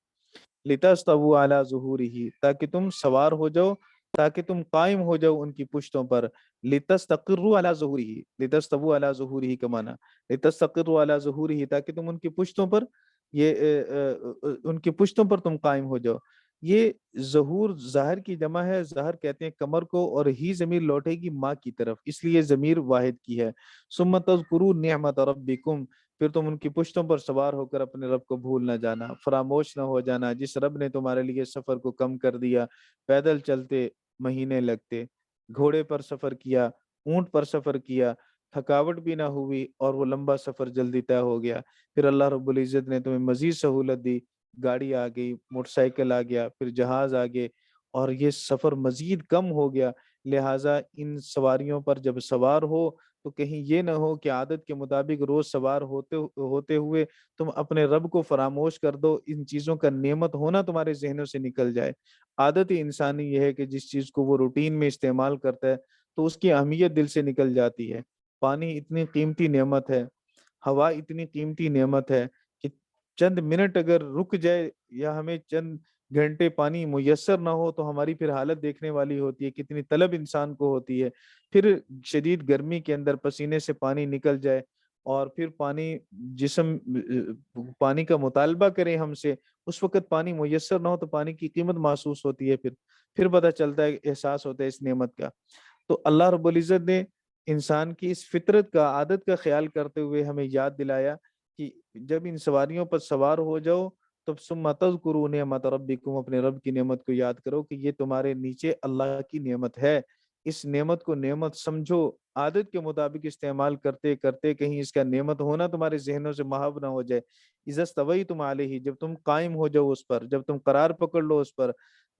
لِتَسْتَوُوا عَلَى ظُهُورِهِ، تاکہ تم سوار ہو جاؤ، تاکہ تم قائم ہو جاؤ ان کی پشتوں پر۔ لِتَسْتَقِرُّوا عَلَى ظُهُورِهِ، لِتَسْتَوُوا عَلَى ظُهُورِهِ کا معنی لِتَسْتَقِرُّوا عَلَى ظُهُورِهِ، تاکہ تم ان کی پشتوں پر ان کی پشتوں پر تم قائم ہو جاؤ۔ یہ ظہور ظاہر کی جمع ہے، ظاہر کہتے ہیں کمر کو، اور ہی ضمیر لوٹے گی ماں کی طرف، اس لیے ضمیر واحد کی ہے۔ ثم تذکروا نعمت ربکم، پھر تم ان کی پشتوں پر سوار ہو کر اپنے رب کو بھول نہ جانا، فراموش نہ ہو جانا، جس رب نے تمہارے لیے سفر کو کم کر دیا۔ پیدل چلتے مہینے لگتے، گھوڑے پر سفر کیا، اونٹ پر سفر کیا، تھکاوٹ بھی نہ ہوئی، اور وہ لمبا سفر جلدی طے ہو گیا۔ پھر اللہ رب العزت نے تمہیں مزید سہولت دی، گاڑی آ گئی، موٹر سائیکل آ گیا، پھر جہاز آ گئے، اور یہ سفر مزید کم ہو گیا۔ لہٰذا ان سواریوں پر جب سوار ہو تو کہیں یہ نہ ہو کہ عادت کے مطابق روز سوار ہوتے ہوئے تم اپنے رب کو فراموش کر دو، ان چیزوں کا نعمت ہونا تمہارے ذہنوں سے نکل جائے۔ عادت انسانی یہ ہے کہ جس چیز کو وہ روٹین میں استعمال کرتا ہے تو اس کی اہمیت دل سے نکل جاتی ہے۔ پانی اتنی قیمتی نعمت ہے، ہوا اتنی قیمتی نعمت ہے کہ چند منٹ اگر رک جائے یا ہمیں چند گھنٹے پانی میسر نہ ہو تو ہماری پھر حالت دیکھنے والی ہوتی ہے، کتنی طلب انسان کو ہوتی ہے۔ پھر شدید گرمی کے اندر پسینے سے پانی نکل جائے اور پھر جسم پانی کا مطالبہ کرے ہم سے، اس وقت پانی میسر نہ ہو تو پانی کی قیمت محسوس ہوتی ہے، پھر پتہ چلتا ہے، احساس ہوتا ہے اس نعمت کا۔ تو اللہ رب العزت نے انسان کی اس فطرت کا، عادت کا خیال کرتے ہوئے ہمیں یاد دلایا کہ جب ان سواریوں پر سوار ہو جاؤ تو ثم تذکروا نعمت ربکم، اپنے رب کی نعمت کو یاد کرو کہ یہ تمہارے نیچے اللہ کی نعمت ہے۔ اس نعمت کو نعمت سمجھو، عادت کے مطابق استعمال کرتے کرتے کہیں اس کا نعمت ہونا تمہارے ذہنوں سے محو نہ ہو جائے۔ اذا استویتم علیہ، جب تم قائم ہو جاؤ اس پر، جب تم قرار پکڑ لو اس پر،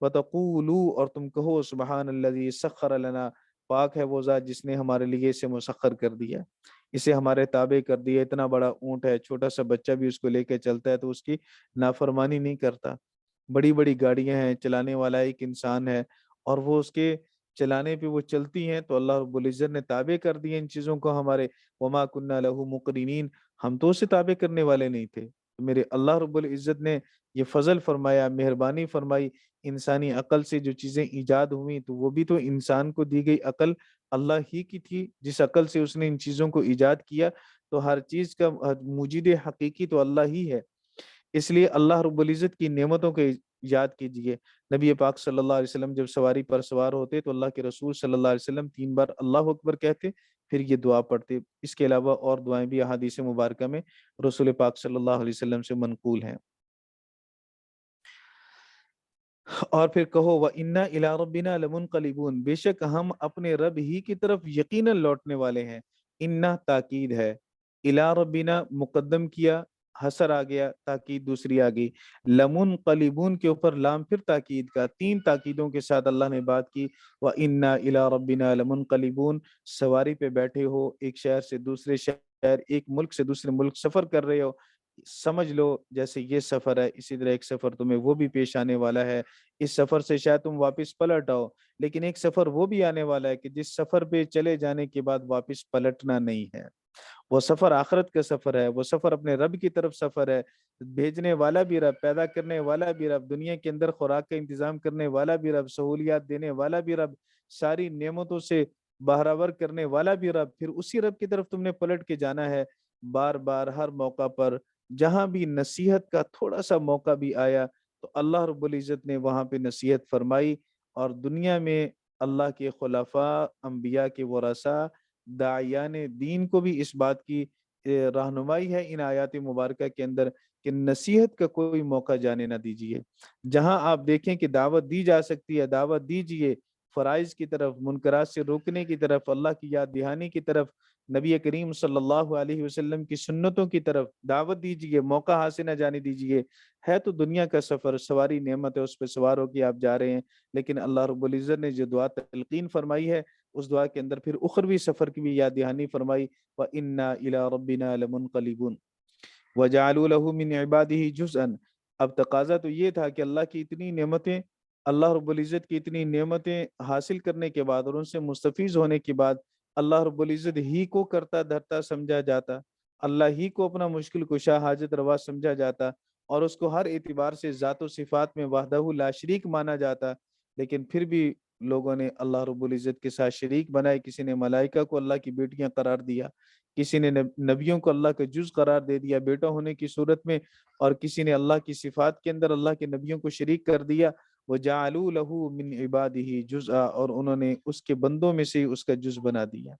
وتقولوا، اور تم کہو سبحان الذی سخر لنا، پاک ہے وہ ذات جس نے ہمارے لیے اسے مسخر کر دیا، اسے ہمارے تابع کر دیا۔ اتنا بڑا اونٹ ہے، چھوٹا سا بچہ بھی اس کو لے کے چلتا ہے تو اس کی نافرمانی نہیں کرتا۔ بڑی بڑی گاڑیاں ہیں، چلانے والا ایک انسان ہے، اور وہ اس کے چلانے پہ وہ چلتی ہیں، تو اللہ رب العزت نے تابع کر دیے ان چیزوں کو ہمارے۔ وما کننا لہ مقرنین، ہم تو اسے تابع کرنے والے نہیں تھے۔ تو میرے اللہ رب العزت نے یہ فضل فرمایا، مہربانی فرمائی، انسانی عقل سے جو چیزیں ایجاد ہوئی تو وہ بھی تو انسان کو دی گئی عقل اللہ ہی کی تھی، جس عقل سے اس نے ان چیزوں کو ایجاد کیا۔ تو ہر چیز کا موجد حقیقی تو اللہ ہی ہے، اس لیے اللہ رب العزت کی نعمتوں کو یاد کیجئے۔ نبی پاک صلی اللہ علیہ وسلم جب سواری پر سوار ہوتے تو اللہ کے رسول صلی اللہ علیہ وسلم 3 بار اللہ اکبر کہتے، پھر یہ دعا پڑھتے۔ اس کے علاوہ اور دعائیں بھی احادیث مبارکہ میں رسول پاک صلی اللہ علیہ وسلم سے منقول ہیں۔ اور پھر کہو وَإِنَّا إِلَىٰ رَبِّنَا لَمُنْقَلِبُونَ، بے شک ہم اپنے رب ہی کی طرف یقیناً لوٹنے والے ہیں۔ اِنَّا تاکید ہے، إِلَىٰ رَبِّنَا مقدم کیا، حسر آ گیا، تاکید دوسری آ گئی۔ لَمُنْقَلِبُونَ کے اوپر لام پھر تاکید کا، 3 تاکیدوں کے ساتھ اللہ نے بات کی۔ وَإِنَّا إِلَىٰ رَبِّنَا لَمُنْقَلِبُونَ، سواری پہ بیٹھے ہو، ایک شہر سے دوسرے شہر، ایک ملک سے دوسرے ملک سفر کر رہے ہو، سمجھ لو جیسے یہ سفر ہے، اسی طرح ایک سفر تمہیں وہ بھی پیش آنے والا ہے۔ اس سفر سے شاید تم واپس پلٹ آؤ، لیکن ایک سفر وہ بھی آنے والا ہے کہ جس سفر پہ چلے جانے کے بعد واپس پلٹنا نہیں ہے۔ وہ سفر آخرت کا سفر ہے، وہ سفر اپنے رب کی طرف سفر ہے۔ بھیجنے والا بھی رب، پیدا کرنے والا بھی رب، دنیا کے اندر خوراک کا انتظام کرنے والا بھی رب، سہولیات دینے والا بھی رب، ساری نعمتوں سے بہرور کرنے والا بھی رب، پھر اسی رب کی طرف تم نے پلٹ کے جانا ہے۔ بار بار ہر موقع پر جہاں بھی نصیحت کا تھوڑا سا موقع بھی آیا تو اللہ رب العزت نے وہاں پہ نصیحت فرمائی، اور دنیا میں اللہ کے خلفاء، انبیاء کے ورثاء، داعیان دین کو بھی اس بات کی رہنمائی ہے ان آیات مبارکہ کے اندر کہ نصیحت کا کوئی موقع جانے نہ دیجیے۔ جہاں آپ دیکھیں کہ دعوت دی جا سکتی ہے، دعوت دیجیے، فرائض کی طرف، منکرات سے روکنے کی طرف، اللہ کی یاد دہانی کی طرف، نبی کریم صلی اللہ علیہ وسلم کی سنتوں کی طرف دعوت دیجئے، موقع ہاتھ سے نہ جانے دیجئے۔ ہے تو دنیا کا سفر، سواری نعمت ہے، اس پہ سوار ہو کے آپ جا رہے ہیں، لیکن اللہ رب العزت نے جو دعا تلقین فرمائی ہے اس دعا کے اندر پھر اخروی سفر کی بھی یاد دہانی فرمائی، وَإِنَّا إِلَىٰ رَبِّنَا لَمُنْقَلِبُونَ وَجَعَلُوا لَهُ مِنْ عِبَادِهِ جُزْءًا۔ اب تقاضا تو یہ تھا کہ اللہ کی اتنی نعمتیں، اللہ رب العزت کی اتنی نعمتیں حاصل کرنے کے بعد اور ان سے مستفیض ہونے کے بعد اللہ رب العزت ہی کو کرتا دھرتا سمجھا جاتا، اللہ ہی کو اپنا مشکل کشا حاجت روا سمجھا جاتا، اور اس کو ہر اعتبار سے ذات و صفات میں وحدہ لا شریک مانا جاتا، لیکن پھر بھی لوگوں نے اللہ رب العزت کے ساتھ شریک بنائے۔ کسی نے ملائکہ کو اللہ کی بیٹیاں قرار دیا، کسی نے نبیوں کو اللہ کا جز قرار دے دیا بیٹا ہونے کی صورت میں، اور کسی نے اللہ کی صفات کے اندر اللہ کے نبیوں کو شریک کر دیا۔ وَجَعَلُوا لَهُ مِنْ عِبَادِهِ جُزْءًا، اور انہوں نے اس کے بندوں میں سے اس کا جز بنا دیا۔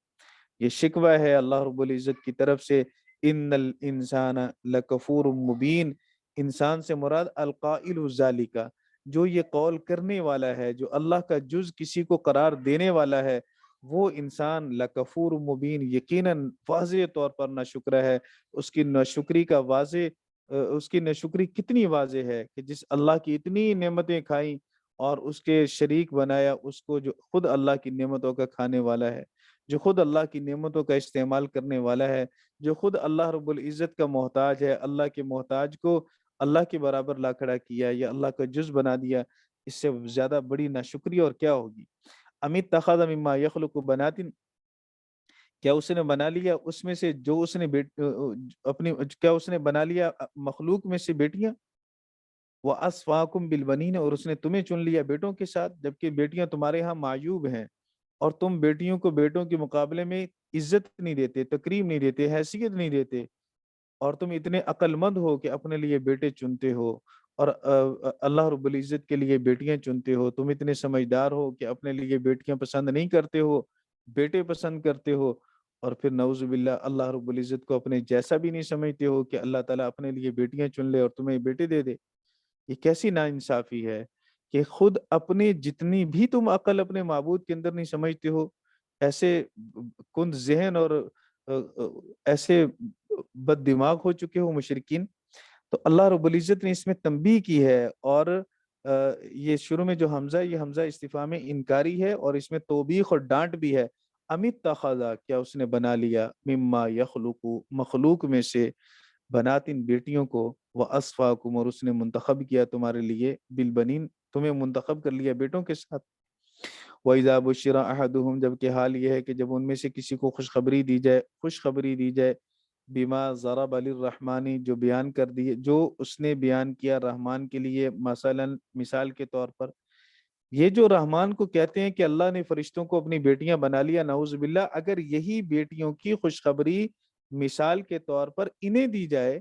یہ شکوہ ہے اللہ رب العزت کی طرف سے، ان الانسان لکفور مبین، انسان سے مراد القائل ذالک، جو یہ قول کرنے والا ہے، جو اللہ کا جز کسی کو قرار دینے والا ہے، وہ انسان لکفور مبین، یقیناً واضح طور پر ناشکرہ ہے۔ اس کی ناشکری کا واضح اس کی ناشکری کتنی واضح ہے کہ جس اللہ کی اتنی نعمتیں کھائیں اور اس کے شریک بنایا اس کو جو خود اللہ کی نعمتوں کا کھانے والا ہے، جو خود اللہ کی نعمتوں کا استعمال کرنے والا ہے، جو خود اللہ رب العزت کا محتاج ہے، اللہ کے محتاج کو اللہ کے برابر لا کھڑا کیا یا اللہ کا جز بنا دیا۔ اس سے زیادہ بڑی ناشکری اور کیا ہوگی؟ امیت تخذ مما یخلق بنات، کیا اس نے بنا لیا اس میں سے جو اس نے اپنی، کیا اس نے بنا لیا مخلوق میں سے بیٹیاں؟ وَأَصْفَاكُمْ بِالْبَنِينَ، اور اس نے تمہیں چن لیا بیٹوں کے ساتھ، جبکہ بیٹیاں تمہارے ہاں معیوب ہیں، اور تم بیٹیوں کو بیٹوں کے مقابلے میں عزت نہیں دیتے، تکریم نہیں دیتے، حیثیت نہیں دیتے، اور تم اتنے عقل مند ہو کہ اپنے لیے بیٹے چنتے ہو، اور اللہ رب العزت کے لیے بیٹیاں چنتے ہو۔ تم اتنے سمجھدار ہو کہ اپنے لیے بیٹیاں پسند نہیں کرتے ہو، بیٹے پسند کرتے ہو، اور پھر نعوذ باللہ اللہ رب العزت کو اپنے جیسا بھی نہیں سمجھتے ہو کہ اللہ تعالیٰ اپنے لیے بیٹیاں چن لے اور تمہیں بیٹے دے دے۔ یہ کیسی ناانصافی ہے کہ خود اپنے جتنی بھی تم عقل اپنے معبود کے اندر نہیں سمجھتے ہو، ایسے کند ذہن اور ایسے بد دماغ ہو چکے ہو مشرکین۔ تو اللہ رب العزت نے اس میں تنبیہ کی ہے، اور یہ شروع میں جو حمزہ، یہ حمزہ استفہام انکاری ہے، اور اس میں توبیخ اور ڈانٹ بھی ہے۔ امیت تخذا، کیا اس نے بنا لیا، مما یخلق، مخلوق میں سے، بناتن بیٹیوں کو، وَأَصْفَاكُمْ، اور اس نے منتخب کیا تمہارے لیے، بالبنین، تمہیں منتخب کر لیا بیٹوں کے ساتھ۔ وَإِذَا بُشِّرَ أَحَدُهُمْ، جبکہ حال یہ ہے کہ جب ان میں سے کسی کو خوشخبری دی جائے بما ضرب للرحمن، جو بیان کر دی، جو اس نے بیان کیا رحمان کے لیے، مثال کے طور پر، یہ جو رحمان کو کہتے ہیں کہ اللہ نے فرشتوں کو اپنی بیٹیاں بنا لیا، نعوذ باللہ، اگر یہی بیٹیوں کی خوشخبری مثال کے طور پر انہیں دی جائے،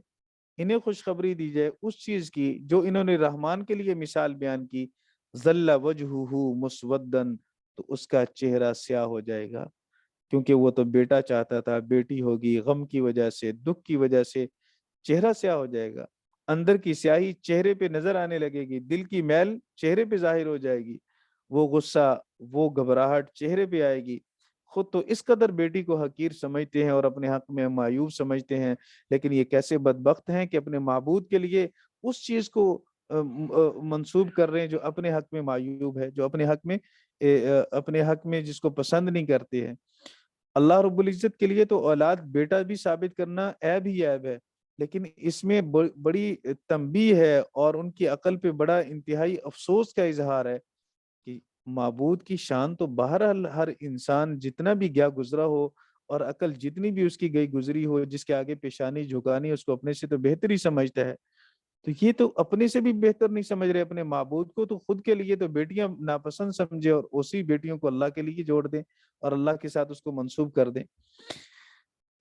انہیں خوشخبری دی جائے اس چیز کی جو انہوں نے رحمان کے لیے مثال بیان کی، ظل وجہہ مسودن، تو اس کا چہرہ سیاہ ہو جائے گا، کیونکہ وہ تو بیٹا چاہتا تھا، بیٹی ہوگی، غم کی وجہ سے، دکھ کی وجہ سے چہرہ سیاہ ہو جائے گا، اندر کی سیاہی چہرے پہ نظر آنے لگے گی، دل کی میل چہرے پہ ظاہر ہو جائے گی، وہ غصہ، وہ گھبراہٹ چہرے پہ آئے گی۔ خود تو اس قدر بیٹی کو حقیر سمجھتے ہیں اور اپنے حق میں معیوب سمجھتے ہیں، لیکن یہ کیسے بدبخت ہیں کہ اپنے معبود کے لیے اس چیز کو منسوب کر رہے ہیں جو اپنے حق میں معیوب ہے، جو اپنے حق میں جس کو پسند نہیں کرتے ہیں۔ اللہ رب العزت کے لیے تو اولاد بیٹا بھی ثابت کرنا عیب ہی عیب ہے، لیکن اس میں بڑی تنبیہ ہے اور ان کی عقل پہ بڑا انتہائی افسوس کا اظہار ہے کہ معبود کی شان تو بہرحال ہر انسان جتنا بھی گیا گزرا ہو اور عقل جتنی بھی اس کی گئی گزری ہو، جس کے آگے پیشانی جھکانی اس کو اپنے سے تو بہتر ہی سمجھتا ہے، تو یہ تو اپنے سے بھی بہتر نہیں سمجھ رہے اپنے معبود کو، تو خود کے لیے تو بیٹیاں ناپسند سمجھے اور اسی بیٹیوں کو اللہ کے لیے جوڑ دیں اور اللہ کے ساتھ اس کو منسوب کر دیں۔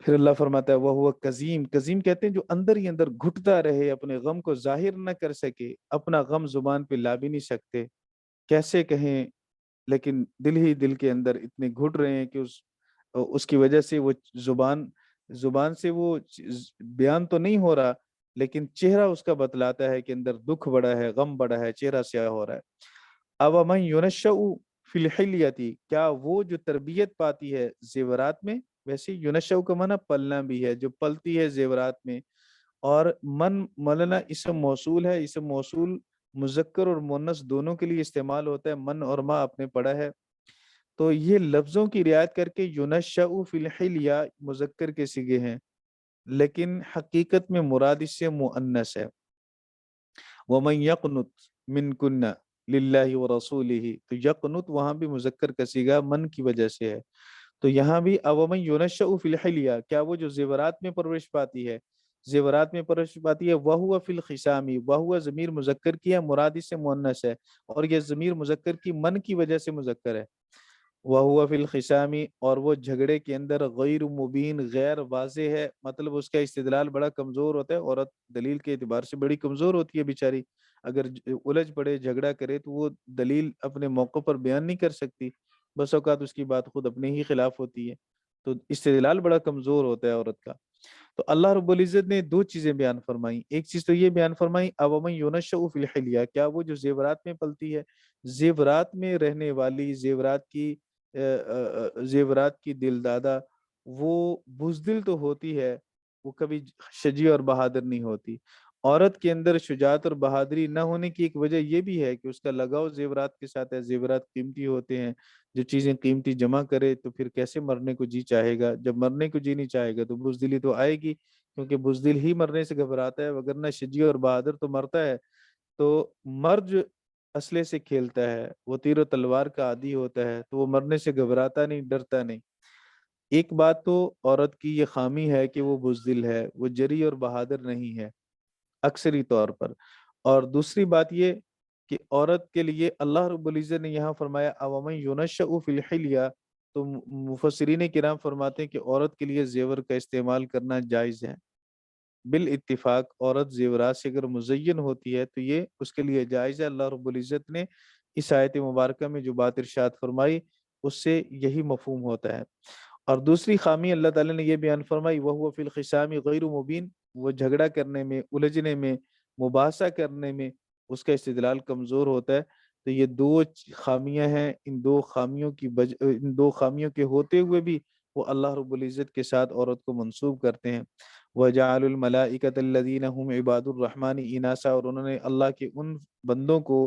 پھر اللہ فرماتا ہے وہ کظیم، کظیم کہتے ہیں جو اندر ہی اندر گھٹتا رہے، اپنے غم کو ظاہر نہ کر سکے، اپنا غم زبان پہ لا بھی نہیں سکتے، کیسے کہیں، لیکن دل ہی دل کے اندر اتنے گھٹ رہے ہیں کہ اس کی وجہ سے وہ زبان سے وہ بیان تو نہیں ہو رہا، لیکن چہرہ اس کا بتلاتا ہے کہ اندر دکھ بڑا ہے، غم بڑا ہے، چہرہ سیاہ ہو رہا ہے۔ اوَمَن يُنَشَّأُ فِي الْحِلْيَةِ، کیا وہ جو تربیت پاتی ہے زیورات میں، ویسے ینشأ کا معنی پلنا بھی ہے، جو پلتی ہے زیورات میں. اور من ملنا اسم موصول ہے، اسم موصول مذکر اور مؤنث دونوں کے لیے استعمال ہوتا ہے. من اور ما آپ نے پڑھا ہے. تو یہ لفظوں کی رعایت کر کے ینشأ فی الحلیہ مذکر کے صیغے ہیں، لیکن حقیقت میں مراد اس سے مؤنث ہے. وَمَن يَقْنُتْ مِنْكُنَّ لِلَّهِ وَرَسُولِهِ، تو یقنت وہاں بھی مذکر کا صیغہ من کی وجہ سے ہے. تو یہاں بھی اومن یونشأ فی الحلیہ، کیا وہ جو زیورات میں پرورش پاتی ہے، زیورات میں پرورش پاتی ہے، وہو فی الخصام، وہو ضمیر مذکر کی ہے، مراد اس سے مؤنث ہے، اور یہ ضمیر مذکر کی من کی وجہ سے مذکر ہے. وہو فی الخصام، اور وہ جھگڑے کے اندر غیر مبین، غیر واضح ہے، مطلب اس کا استدلال بڑا کمزور ہوتا ہے. عورت دلیل کے اعتبار سے بڑی کمزور ہوتی ہے بیچاری، اگر الجھ پڑے جھگڑا کرے تو وہ دلیل اپنے موقع پر بیان نہیں کر سکتی، بس اوقات اس کی بات خود اپنے ہی خلاف ہوتی ہے، تو استدلال بڑا کمزور ہوتا ہے عورت کا. تو اللہ رب العزت نے دو چیزیں بیان فرمائی. ایک چیز تو یہ بیان فرمائی اومن یونشأ فی الحلیہ، کیا وہ جو زیورات میں پلتی ہے، زیورات میں رہنے والی، زیورات کی دل دادا، وہ بزدل تو ہوتی ہے، وہ کبھی شجی اور بہادر نہیں ہوتی. عورت کے اندر شجاعت اور بہادری نہ ہونے کی ایک وجہ یہ بھی ہے کہ اس کا لگاؤ زیورات کے ساتھ ہے. زیورات قیمتی ہوتے ہیں، جو چیزیں قیمتی جمع کرے تو پھر کیسے مرنے کو جی چاہے گا؟ جب مرنے کو جی نہیں چاہے گا تو بزدلی تو آئے گی، کیونکہ بزدل ہی مرنے سے گھبراتا ہے، وگرنہ شجی اور بہادر تو مرتا ہے. تو مرد جو اسلحے سے کھیلتا ہے، وہ تیر و تلوار کا عادی ہوتا ہے، تو وہ مرنے سے گھبراتا نہیں، ڈرتا نہیں. ایک بات تو عورت کی یہ خامی ہے کہ وہ بزدل ہے، وہ جری اور بہادر نہیں ہے اکثری طور پر. اور دوسری بات یہ کہ عورت کے لیے اللہ رب العزت نے یہاں فرمایا اومن یونشأ فی الحلیہ، تو مفسرین کرام فرماتے ہیں کہ عورت کے لیے زیور کا استعمال کرنا جائز ہے. بالاتفاق عورت زیورات سے اگر مزین ہوتی ہے تو یہ اس کے لیے جائز ہے. اللہ رب العزت نے اس آیت مبارکہ میں جو بات ارشاد فرمائی اس سے یہی مفہوم ہوتا ہے. اور دوسری خامی اللہ تعالیٰ نے یہ بیان فرمائی وَهُوَ فِي الْخِصَامِ غَيْرُ مُبِينٍ، وہ جھگڑا کرنے میں، الجھنے میں، مباحثہ کرنے میں اس کا استدلال کمزور ہوتا ہے. تو یہ دو خامیاں ہیں، ان دو خامیوں کے ہوتے ہوئے بھی وہ اللہ رب العزت کے ساتھ عورت کو منسوب کرتے ہیں. وَجَعَلُوا الْمَلَائِكَةَ الَّذِينَ هُمْ عِبَادُ الرَّحْمَنِ إِنَاثًا، اور انہوں نے اللہ کے ان بندوں کو،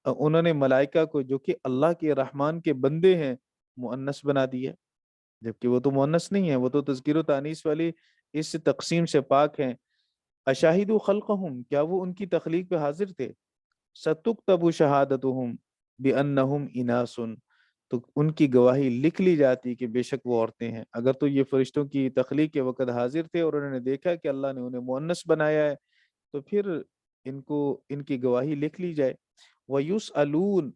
انہوں نے ملائکہ کو جو کہ اللہ کے رحمان کے بندے ہیں، مؤنث بنا دیا، جبکہ وہ تو مؤنث نہیں ہے، وہ تو تذکیر و تانیث والی اس تقسیم سے پاک ہیں. اشاہدوا خلقہم، کیا وہ ان کی تخلیق پہ حاضر تھے؟ ستکتب شہادتہم بانہم اناث، تو ان کی گواہی لکھ لی جاتی کہ بے شک وہ عورتیں ہیں. اگر تو یہ فرشتوں کی تخلیق کے وقت حاضر تھے اور انہوں نے دیکھا کہ اللہ نے انہیں مؤنث بنایا ہے، تو پھر ان کی گواہی لکھ لی جائے. وَيُسْأَلُونَ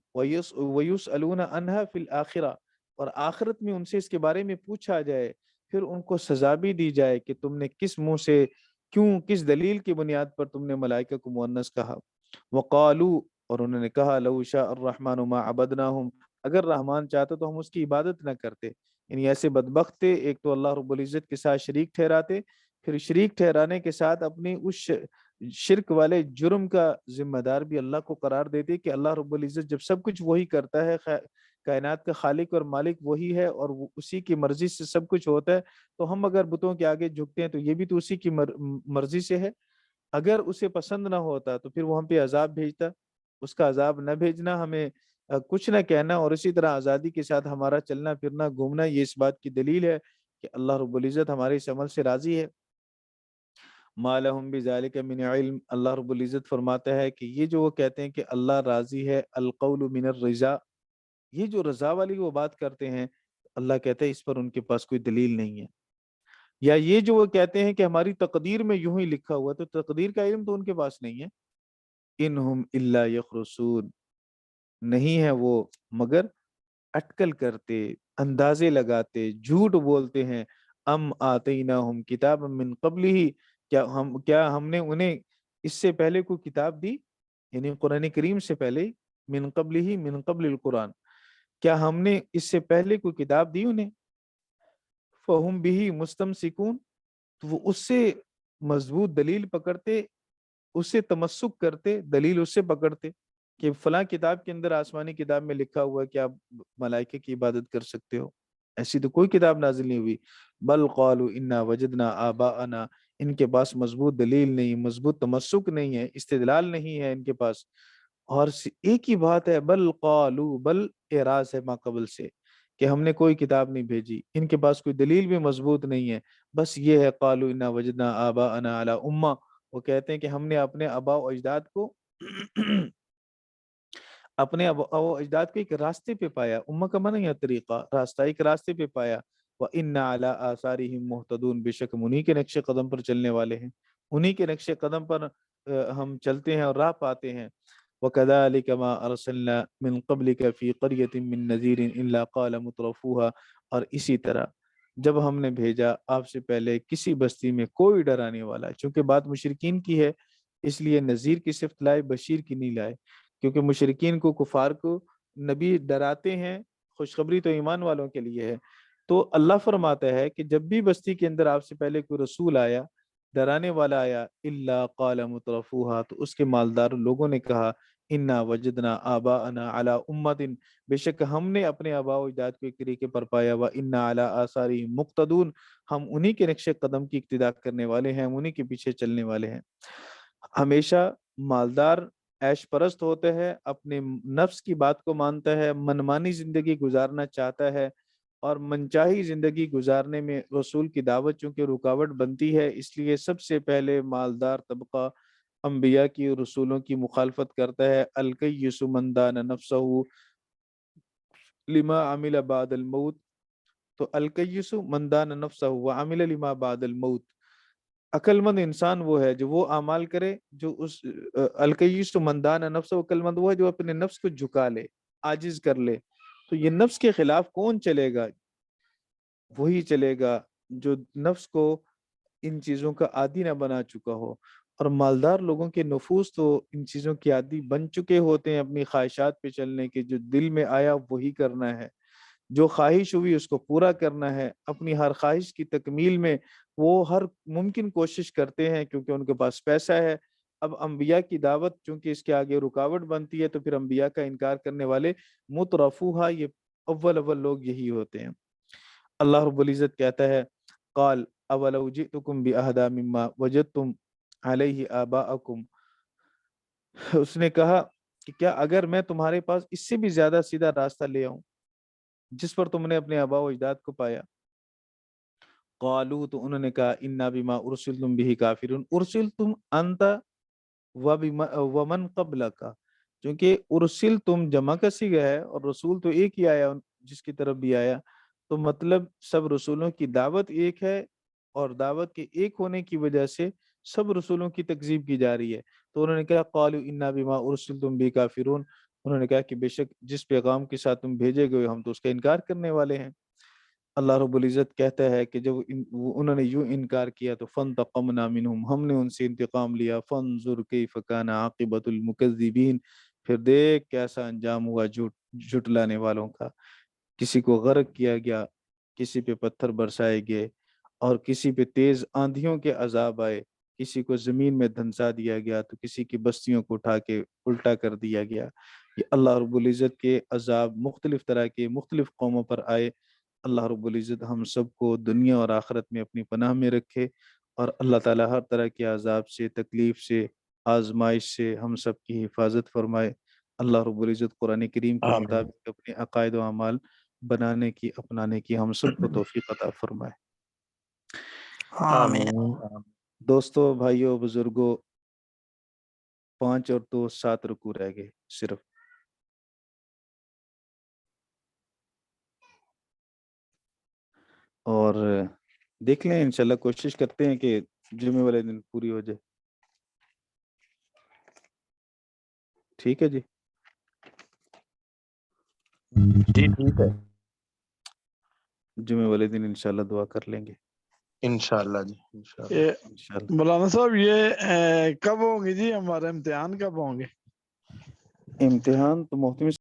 عَنْهَا فِي الْآخِرَةِ، اور آخرت میں ان سے اس کے بارے میں پوچھا جائے، پھر ان کو سزا بھی دی جائے کہ تم نے کس منہ سے، کیوں، کس دلیل کی بنیاد پر تم نے ملائکہ کو مؤنث کہا. وقالوا، اور انہوں نے کہا لو شاء الرحمن ما عبدناہم، اگر رحمان چاہتا تو ہم اس کی عبادت نہ کرتے. یعنی ایسے بدبخت تھے، ایک تو اللہ رب العزت کے ساتھ شریک ٹھہراتے، پھر شریک ٹھہرانے کے ساتھ اپنی اس شرک والے جرم کا ذمہ دار بھی اللہ کو قرار دیتے کہ اللہ رب العزت جب سب کچھ وہی کرتا ہے، کائنات کا خالق اور مالک وہی ہے، اور وہ اسی کی مرضی سے سب کچھ ہوتا ہے، تو ہم اگر بتوں کے آگے جھکتے ہیں تو یہ بھی تو اسی کی مرضی سے ہے. اگر اسے پسند نہ ہوتا تو پھر وہ ہم پہ عذاب بھیجتا. اس کا عذاب نہ بھیجنا، ہمیں کچھ نہ کہنا، اور اسی طرح آزادی کے ساتھ ہمارا چلنا پھرنا گھومنا، یہ اس بات کی دلیل ہے کہ اللہ رب العزت ہمارے اس عمل سے راضی ہے. ما لہم بذالک من علم، اللہ رب العزت فرماتا ہے کہ یہ جو وہ کہتے ہیں کہ اللہ راضی ہے، القول من الرضا، یہ جو رضا والی وہ بات کرتے ہیں، اللہ کہتا ہے اس پر ان کے پاس کوئی دلیل نہیں ہے. یا یہ جو وہ کہتے ہیں کہ ہماری تقدیر میں یوں ہی لکھا ہوا، تو تقدیر کا علم تو ان کے پاس نہیں ہے. انہم الا یخرسون، نہیں ہے وہ مگر اٹکل کرتے، اندازے لگاتے، جھوٹ بولتے ہیں. ام آتیناہم کتابا من قبلہ، کیا ہم نے انہیں اس سے پہلے کوئی کتاب دی، یعنی قرآن کریم سے پہلے، من قبلہ من قبل القرآن، کیا ہم نے اس سے پہلے کوئی کتاب دی انہیں؟ فہم بہ مستمسکون، تو وہ اس سے مضبوط دلیل پکڑتے، اس سے تمسک کرتے، دلیل اس سے پکڑتے کہ فلاں کتاب کے اندر، آسمانی کتاب میں لکھا ہوا ہے کہ آپ ملائکہ کی عبادت کر سکتے ہو. ایسی تو کوئی کتاب نازل نہیں ہوئی. بل قالوا انا وجدنا آباءنا، ان کے پاس مضبوط دلیل نہیں، مضبوط تمسک نہیں ہے، استدلال نہیں ہے ان کے پاس. اور ایک ہی بات ہے، بل قالوا، بل اعراض ہے ما قبل سے کہ ہم نے کوئی کتاب نہیں بھیجی، ان کے پاس کوئی دلیل بھی مضبوط نہیں ہے، بس یہ ہے قالوا انا وجدنا آباءنا علی امہ. وہ کہتے ہیں کہ ہم نے اپنے آباء و اجداد کو اپنے آباء و اجداد کو ایک راستے پہ پایا. امہ کا معنی ہے طریقہ، راستہ، ایک راستے پہ پایا. وَإِنَّا عَلَىٰ آثَارِهِمْ مُهْتَدُونَ، بے شک ہم انہی کے نقش قدم پر چلنے والے ہیں، انہی کے نقش قدم پر ہم چلتے ہیں اور راہ پاتے ہیں. وَكَذَلِكَ مَا أَرْسَلْنَا مِن قَبْلِكَ فِي قَرْيَةٍ مِّن نَذِيرٍ إِلَّا قَالَ مُتْرَفُوهَا، اور اسی طرح جب ہم نے بھیجا آپ سے پہلے کسی بستی میں کوئی ڈرانے والا، چونکہ بات مشرکین کی ہے اس لیے نذیر کی صفت لائے، بشیر کی نہیں لائے، کیونکہ مشرکین کو، کفار کو نبی ڈراتے ہیں، خوشخبری تو ایمان والوں کے لیے ہے. تو اللہ فرماتا ہے کہ جب بھی بستی کے اندر آپ سے پہلے کوئی رسول آیا، ڈرانے والا آیا، الا قال مترفوها، تو اس کے مالدار لوگوں نے کہا انا وجدنا آباءنا علی امت، بے شک ہم نے اپنے آباء و اجداد کو ایک طریقے پر پایا، وانا علی آثارہم مقتدون، ہم انہی کے نقش قدم کی اقتداء کرنے والے ہیں، ہم انہی کے پیچھے چلنے والے ہیں. ہمیشہ مالدار عیش پرست ہوتا ہے، اپنے نفس کی بات کو مانتا ہے، منمانی زندگی گزارنا چاہتا ہے، اور منچاہی زندگی گزارنے میں رسول کی دعوت چونکہ رکاوٹ بنتی ہے، اس لیے سب سے پہلے مالدار طبقہ انبیاء کی اور رسولوں کی مخالفت کرتا ہے. الکیس من دان نفسہ لما عمل بعد الموت، تو الکیس من دان نفسہ وعمل لما بعد الموت، عقل مند انسان وہ ہے جو وہ اعمال کرے جو اس الکیس من دان نفسہ، عقل مند وہ ہے جو اپنے نفس کو جھکا لے، عاجز کر لے. تو یہ نفس کے خلاف کون چلے گا؟ وہی چلے گا جو نفس کو ان چیزوں کا عادی نہ بنا چکا ہو. اور مالدار لوگوں کے نفوس تو ان چیزوں کی عادی بن چکے ہوتے ہیں، اپنی خواہشات پہ چلنے کے، جو دل میں آیا وہی کرنا ہے، جو خواہش ہوئی اس کو پورا کرنا ہے. اپنی ہر خواہش کی تکمیل میں وہ ہر ممکن کوشش کرتے ہیں کیونکہ ان کے پاس پیسہ ہے. اب انبیاء کی دعوت چونکہ اس کے آگے رکاوٹ بنتی ہے تو پھر انبیاء کا انکار کرنے والے مترفوہا، یہ اول لوگ یہی ہوتے ہیں. اللہ رب العزت کہتا ہے قال اولو جئتکم باہدی مما وجدتم علیہ آباءکم، اس نے کہا کہ کیا اگر میں تمہارے پاس اس سے بھی زیادہ سیدھا راستہ لے آؤں جس پر تم نے اپنے آباء و اجداد کو پایا. قالوا، تو انہوں نے کہا انا بما ارسلتم به کافرون، ارسلتم انت ومن قبلک، چونکہ ارسلتم جمع کا صیغہ ہے اور رسول تو ایک ہی آیا جس کی طرف بھی آیا، تو مطلب سب رسولوں کی دعوت ایک ہے، اور دعوت کے ایک ہونے کی وجہ سے سب رسولوں کی تکذیب کی جا رہی ہے. تو انہوں نے کہا قالوا انا بما ارسلتم به کافرون، انہوں نے کہا کہ بے شک جس پیغام کے ساتھ تم بھیجے گئے ہم تو اس کا انکار کرنے والے ہیں. اللہ رب العزت کہتا ہے کہ جب انہوں نے یوں انکار کیا تو فانتقمنا منہم، ہم نے ان سے انتقام لیا. فانظر کیف کان عاقبۃ المکذبین، پھر دیکھ کیسا انجام ہوا جھٹلانے والوں کا. کسی کو غرق کیا گیا، کسی پہ پتھر برسائے گئے، اور کسی پہ تیز آندھیوں کے عذاب آئے، کسی کو زمین میں دھنسا دیا گیا، تو کسی کی بستیوں کو اٹھا کے الٹا کر دیا گیا. یہ اللہ رب العزت کے عذاب مختلف طرح کے مختلف قوموں پر آئے. اللہ رب العزت ہم سب کو دنیا اور آخرت میں اپنی پناہ میں رکھے، اور اللہ تعالی ہر طرح کے عذاب سے، تکلیف سے، آزمائش سے ہم سب کی حفاظت فرمائے. اللہ رب العزت قرآن کریم کے آمین مطابق اپنے عقائد و اعمال بنانے کی، اپنانے کی ہم سب کو توفیق عطا فرمائے. آمین. آمین. دوستو، بھائیو، بزرگو، 5 اور 2 7 رکوع رہ گئے صرف. اور دیکھ لیں انشاءاللہ کوشش کرتے ہیں کہ جمعے والے دن پوری ہو جائے. ٹھیک ہے جی، جی ٹھیک ہے، جمعے والے دن انشاءاللہ دعا کر لیں گے انشاءاللہ جی انشاءاللہ. یہ انشاءاللہ. مولانا صاحب یہ کب ہوں گی جی، ہمارے امتحان کب ہوں گے؟ امتحان تو محتمل